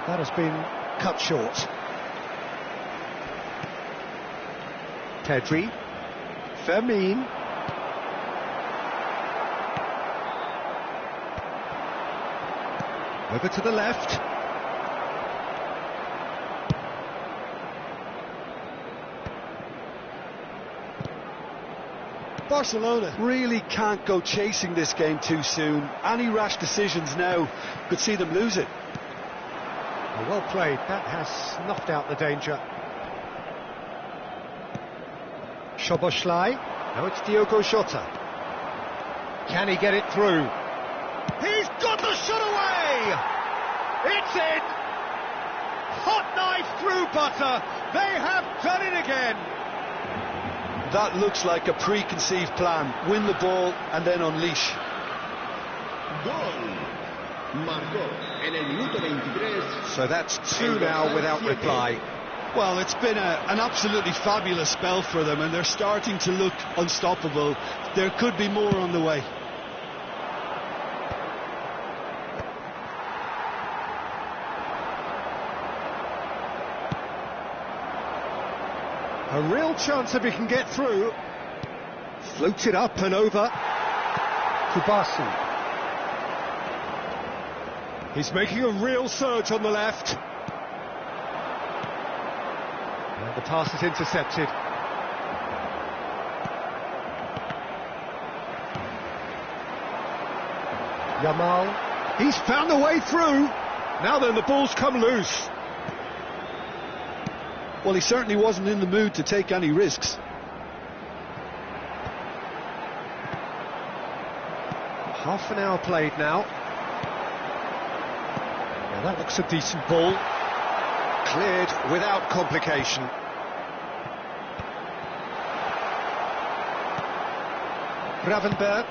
That has been cut short. Pedri. Fermin. Over to the left. Barcelona really can't go chasing this game too soon. Any rash decisions now could see them lose it. Well played. That has snuffed out the danger. Szoboszlai. Now it's Diogo Jota. Can he get it through? He's got the shot away! It's in! Hot knife through butter. They have done it again. That looks like a preconceived plan. Win the ball and then unleash. Goal. Marcó en el minuto 23. So that's two now without reply. Well, it's been an absolutely fabulous spell for them, and they're starting to look unstoppable. There could be more on the way. A real chance if he can get through. Floats it up and over. Kubasi. He's making a real surge on the left. And the pass is intercepted. Yamal. He's found a way through. Now then, the ball's come loose. Well, he certainly wasn't in the mood to take any risks. Half an hour played now. Now that looks a decent ball. Cleared without complication. Gravenberg.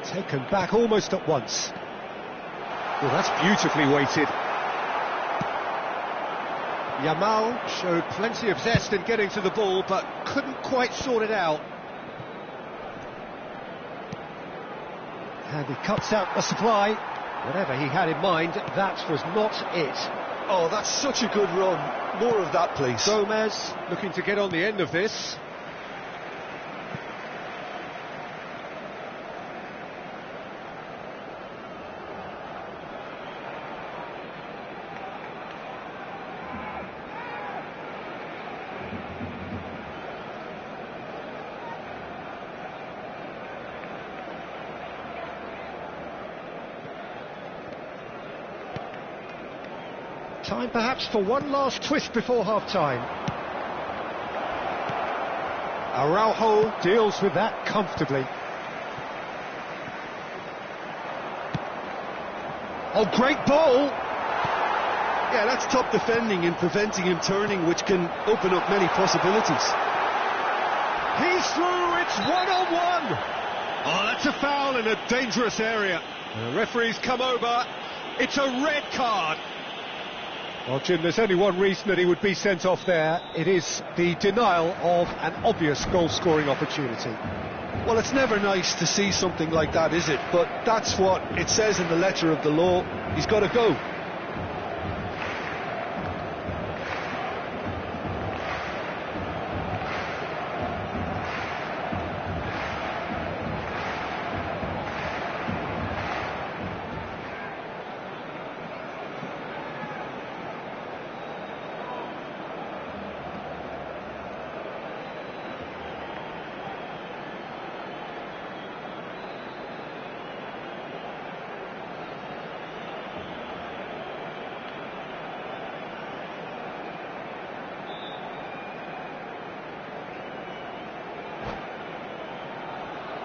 Taken back almost at once. Well, that's beautifully weighted. Yamal showed plenty of zest in getting to the ball, but couldn't quite sort it out. And he cuts out the supply. Whatever he had in mind, that was not it. Oh, that's such a good run. More of that, please. Gomez looking to get on the end of this. Time perhaps for one last twist before half-time. Araujo deals with that comfortably. Oh, great ball! Yeah, that's top defending and preventing him turning, which can open up many possibilities. He's through, it's one-on-one! Oh, that's a foul in a dangerous area. The referee's come over, it's a red card. Well, Jim, there's only one reason that he would be sent off there. It is the denial of an obvious goal-scoring opportunity. Well, it's never nice to see something like that, is it? But that's what it says in the letter of the law. He's got to go.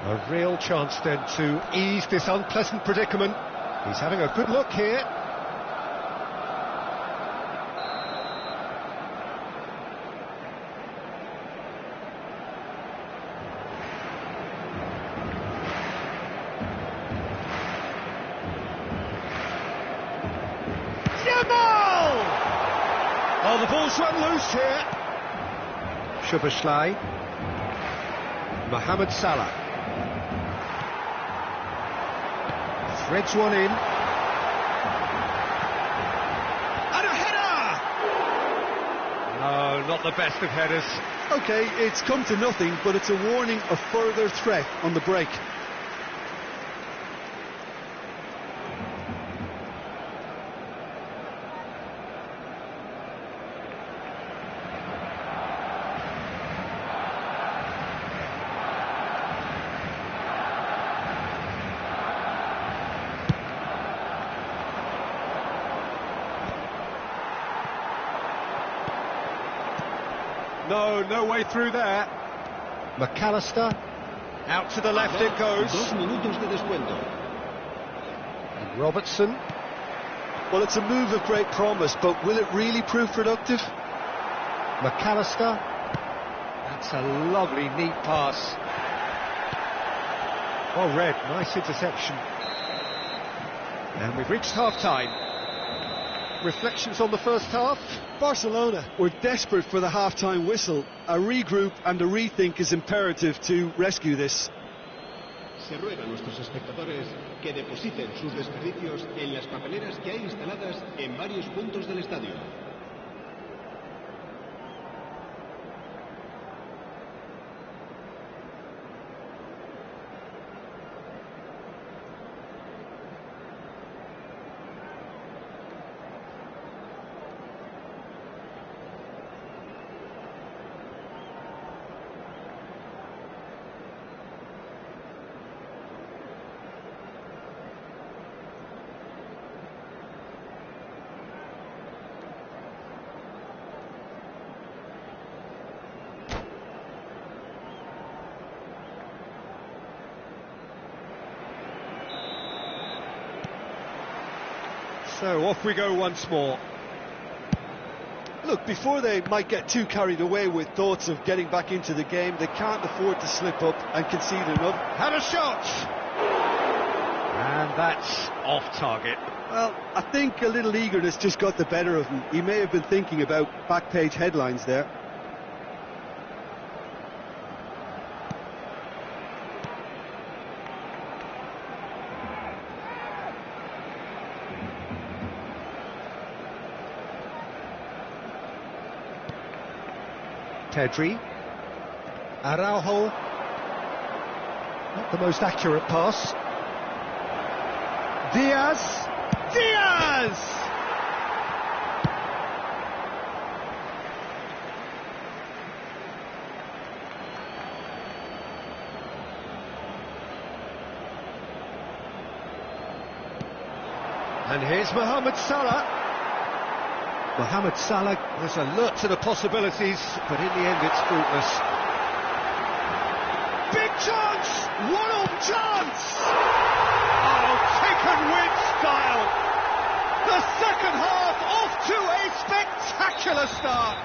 A real chance then to ease this unpleasant predicament. He's having a good look here. Yamal! Oh, the ball's run loose here. Szoboszlai. Mohamed Salah. Threads one in. And a header! No, not the best of headers. OK, it's come to nothing, but it's a warning of further threat on the break. No way through there. McAllister, out to the left it goes. 2 minutos de descuento. And Robertson. Well, it's a move of great promise, but will it really prove productive? McAllister. That's a lovely, neat pass. Well read, nice interception. And we've reached half-time. Reflections on the first half? Barcelona were desperate for the half-time whistle. A regroup and a rethink is imperative to rescue this. Se ruega a nuestros espectadores que depositen sus desperdicios en las papeleras que hay instaladas en varios puntos del estadio. So off we go once more. Look, before they might get too carried away with thoughts of getting back into the game, they can't afford to slip up and concede another. Had a shot! And that's off target. Well, I think a little eagerness just got the better of him. He may have been thinking about back-page headlines there. Pedri. Araujo. Not the most accurate pass. Diaz. And here's Mohamed Salah. Mohamed Salah was alert to the possibilities, but in the end it's fruitless. Big chance! One-on chance! Oh, taken with style! The second half off to a spectacular start!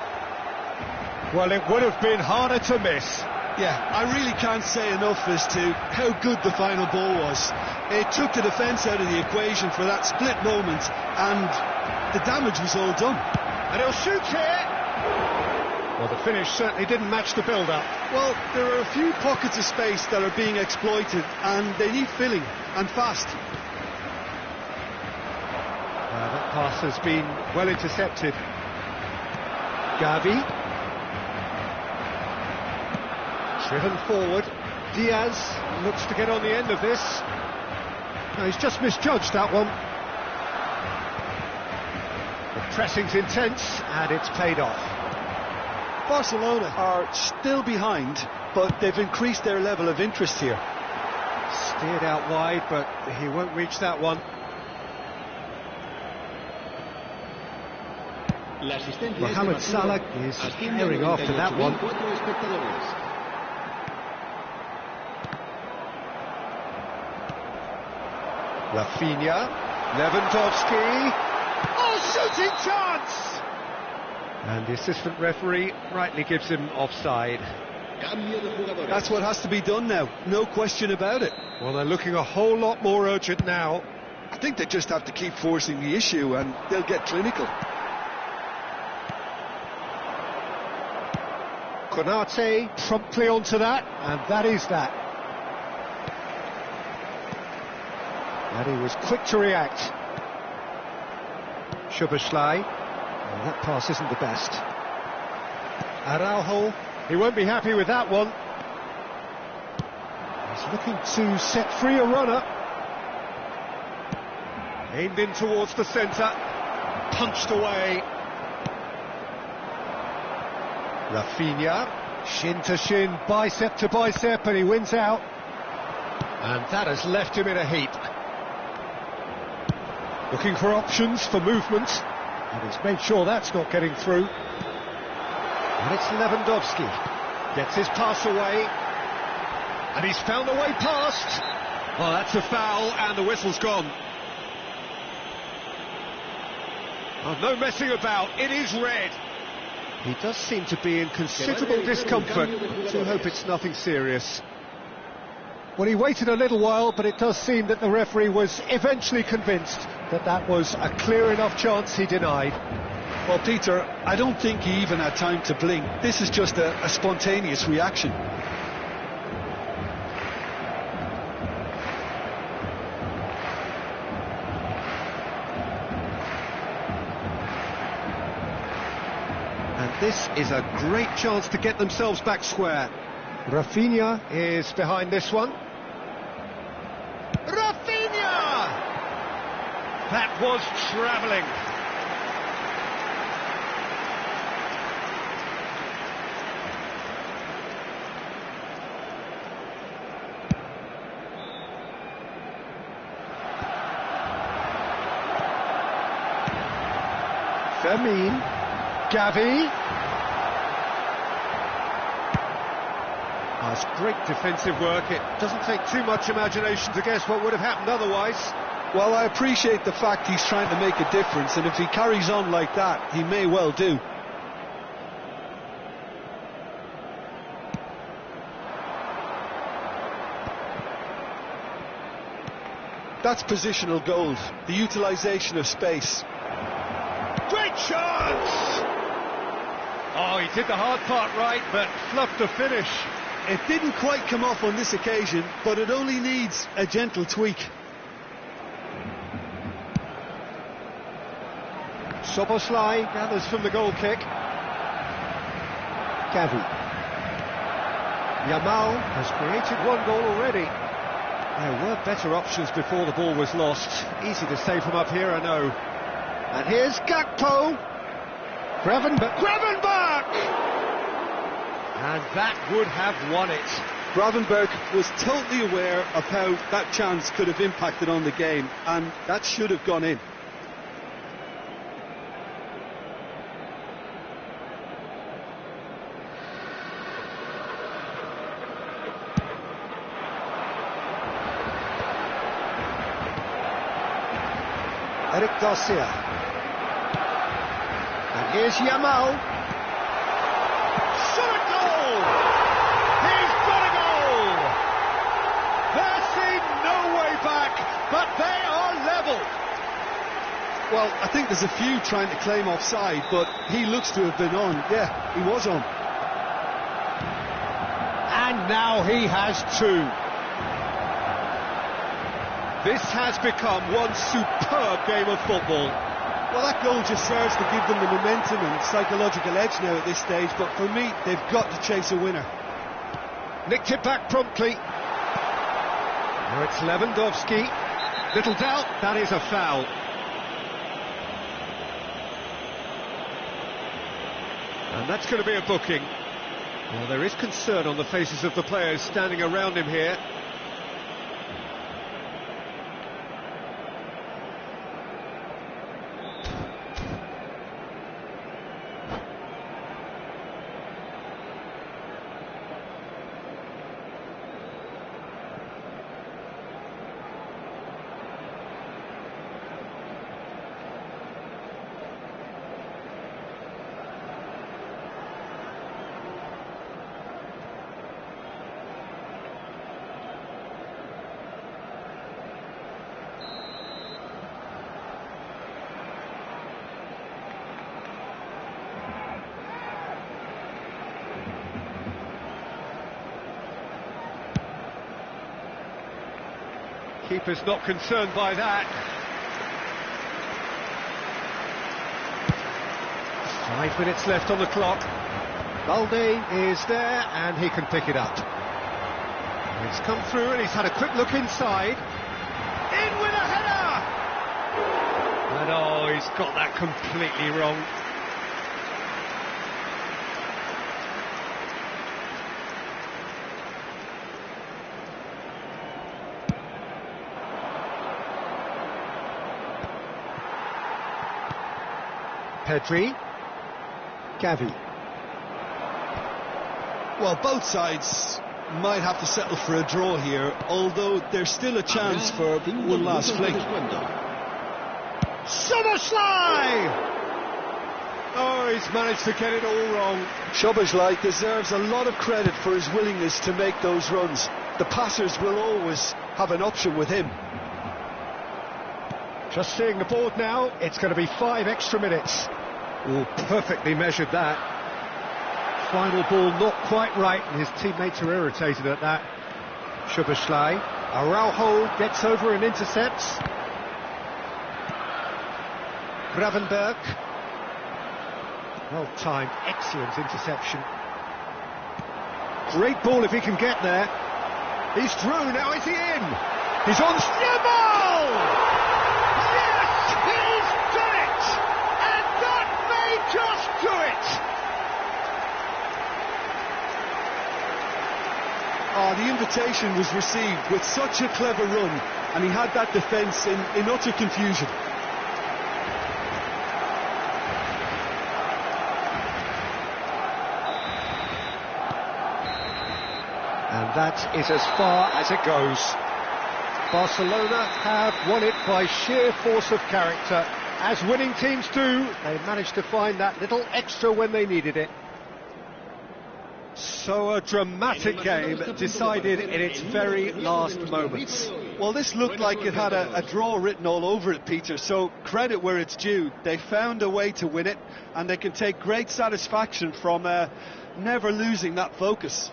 Well, it would have been harder to miss. Yeah, I really can't say enough as to how good the final ball was. It took the defence out of the equation for that split moment, and the damage was all done. And he'll shoot here! Well, the finish certainly didn't match the build-up. Well, there are a few pockets of space that are being exploited, and they need filling, and fast. That pass has been well intercepted. Gavi. Driven forward. Diaz looks to get on the end of this. No, he's just misjudged that one. The pressing's intense, and it's paid off. Barcelona are still behind, but they've increased their level of interest here. Steered out wide, but he won't reach that one. Mohamed Salah is carrying after that one. Rafinha, Lewandowski. Oh, shooting chance! And the assistant referee rightly gives him offside. That's what has to be done now, no question about it. Well, they're looking a whole lot more urgent now. I think they just have to keep forcing the issue and they'll get clinical. Konate promptly onto that, and that is that. And he was quick to react. Szoboszlai. Well, that pass isn't the best. Araujo. He won't be happy with that one. He's looking to set free a runner. Aimed in towards the centre. Punched away. Rafinha. Shin to shin, bicep to bicep, and he wins out. And that has left him in a heap. Looking for options for movement, and he's made sure that's not getting through. And it's Lewandowski. Gets his pass away. And he's found a way past. Oh, that's a foul, and the whistle's gone. Oh, no messing about, it is red. He does seem to be in considerable discomfort. So I hope it's nothing serious. Well, he waited a little while, but it does seem that the referee was eventually convinced that that was a clear enough chance he denied. Well, Peter, I don't think he even had time to blink. This is just a spontaneous reaction. And this is a great chance to get themselves back square. Rafinha is behind this one. Rafinha! That was travelling. Fermin. Gavi. That's great defensive work. It doesn't take too much imagination to guess what would have happened otherwise. Well, I appreciate the fact he's trying to make a difference, and if he carries on like that, he may well do. That's positional gold, the utilisation of space. Great chance! Oh, he did the hard part right, but fluffed the finish. It didn't quite come off on this occasion, but it only needs a gentle tweak. Szoboszlai gathers from the goal kick. Gavi. Yamal has created one goal already. There were better options before the ball was lost. Easy to say from up here, I know. And here's Gakpo. Gravenberch! And that would have won it. Gravenberch was totally aware of how that chance could have impacted on the game, and that should have gone in. Eric Garcia. And here's Yamal. Shot a goal! He's got a goal! There seemed no way back, but they are level. Well, I think there's a few trying to claim offside, but he looks to have been on. Yeah, he was on. And now he has two. This has become one superb game of football. Well, that goal just serves to give them the momentum and psychological edge now at this stage, but for me, they've got to chase a winner. Nicked it back promptly. Now it's Lewandowski. Little doubt, that is a foul. And that's going to be a booking. Well, there is concern on the faces of the players standing around him here. Keeper's not concerned by that. 5 minutes left on the clock. Balde is there and he can pick it up. It's come through and he's had a quick look inside. In with a header! And oh, he's got that completely wrong. Pedri. Gavi. Well, both sides might have to settle for a draw here, although there's still a chance for one last flick. Szoboszlai! Oh, he's managed to get it all wrong. Szoboszlai deserves a lot of credit for his willingness to make those runs. The passers will always have an option with him. Just seeing the board now, it's going to be 5 extra minutes. Oh, perfectly measured that. Final ball not quite right, and his teammates are irritated at that. Szoboszlai. Araujo gets over and intercepts. Gravenberch. Well timed, excellent interception. Great ball if he can get there. He's through, now is he in? He's on Yamal! Yes, he's done it! And that may just do it! Oh, the invitation was received with such a clever run, and he had that defence in utter confusion. And that is as far as it goes. Barcelona have won it by sheer force of character. As winning teams do, they managed to find that little extra when they needed it. So a dramatic game decided in its very last moments. Well, this looked like it had a draw written all over it, Peter, so credit where it's due. They found a way to win it, and they can take great satisfaction from never losing that focus.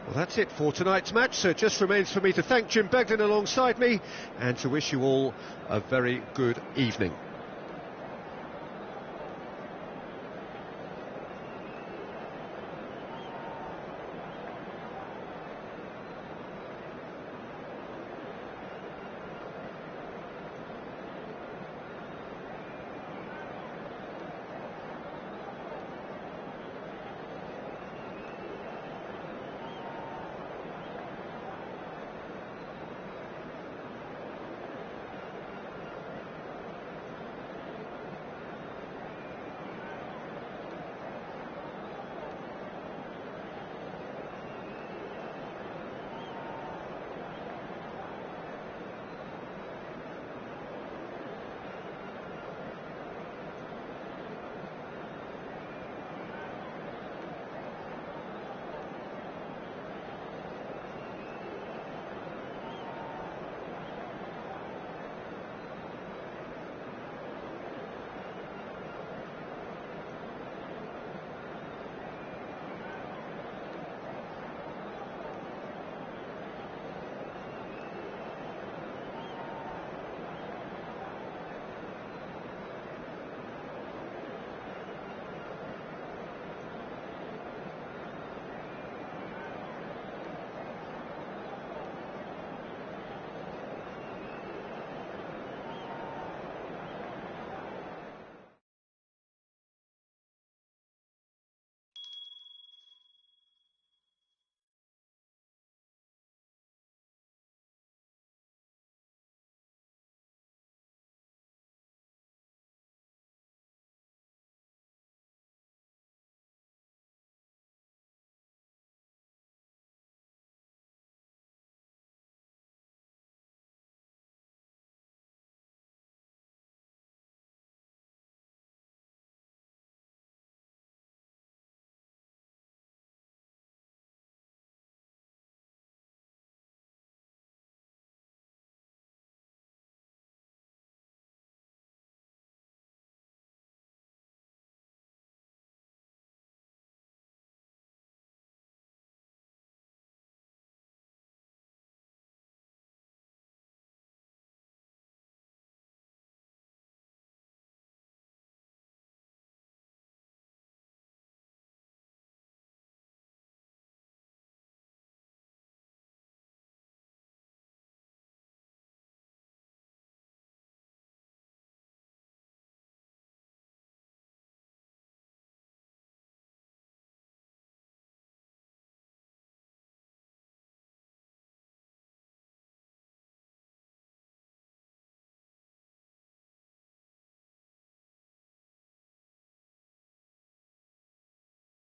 Well, that's it for tonight's match, so it just remains for me to thank Jim Begden alongside me and to wish you all a very good evening.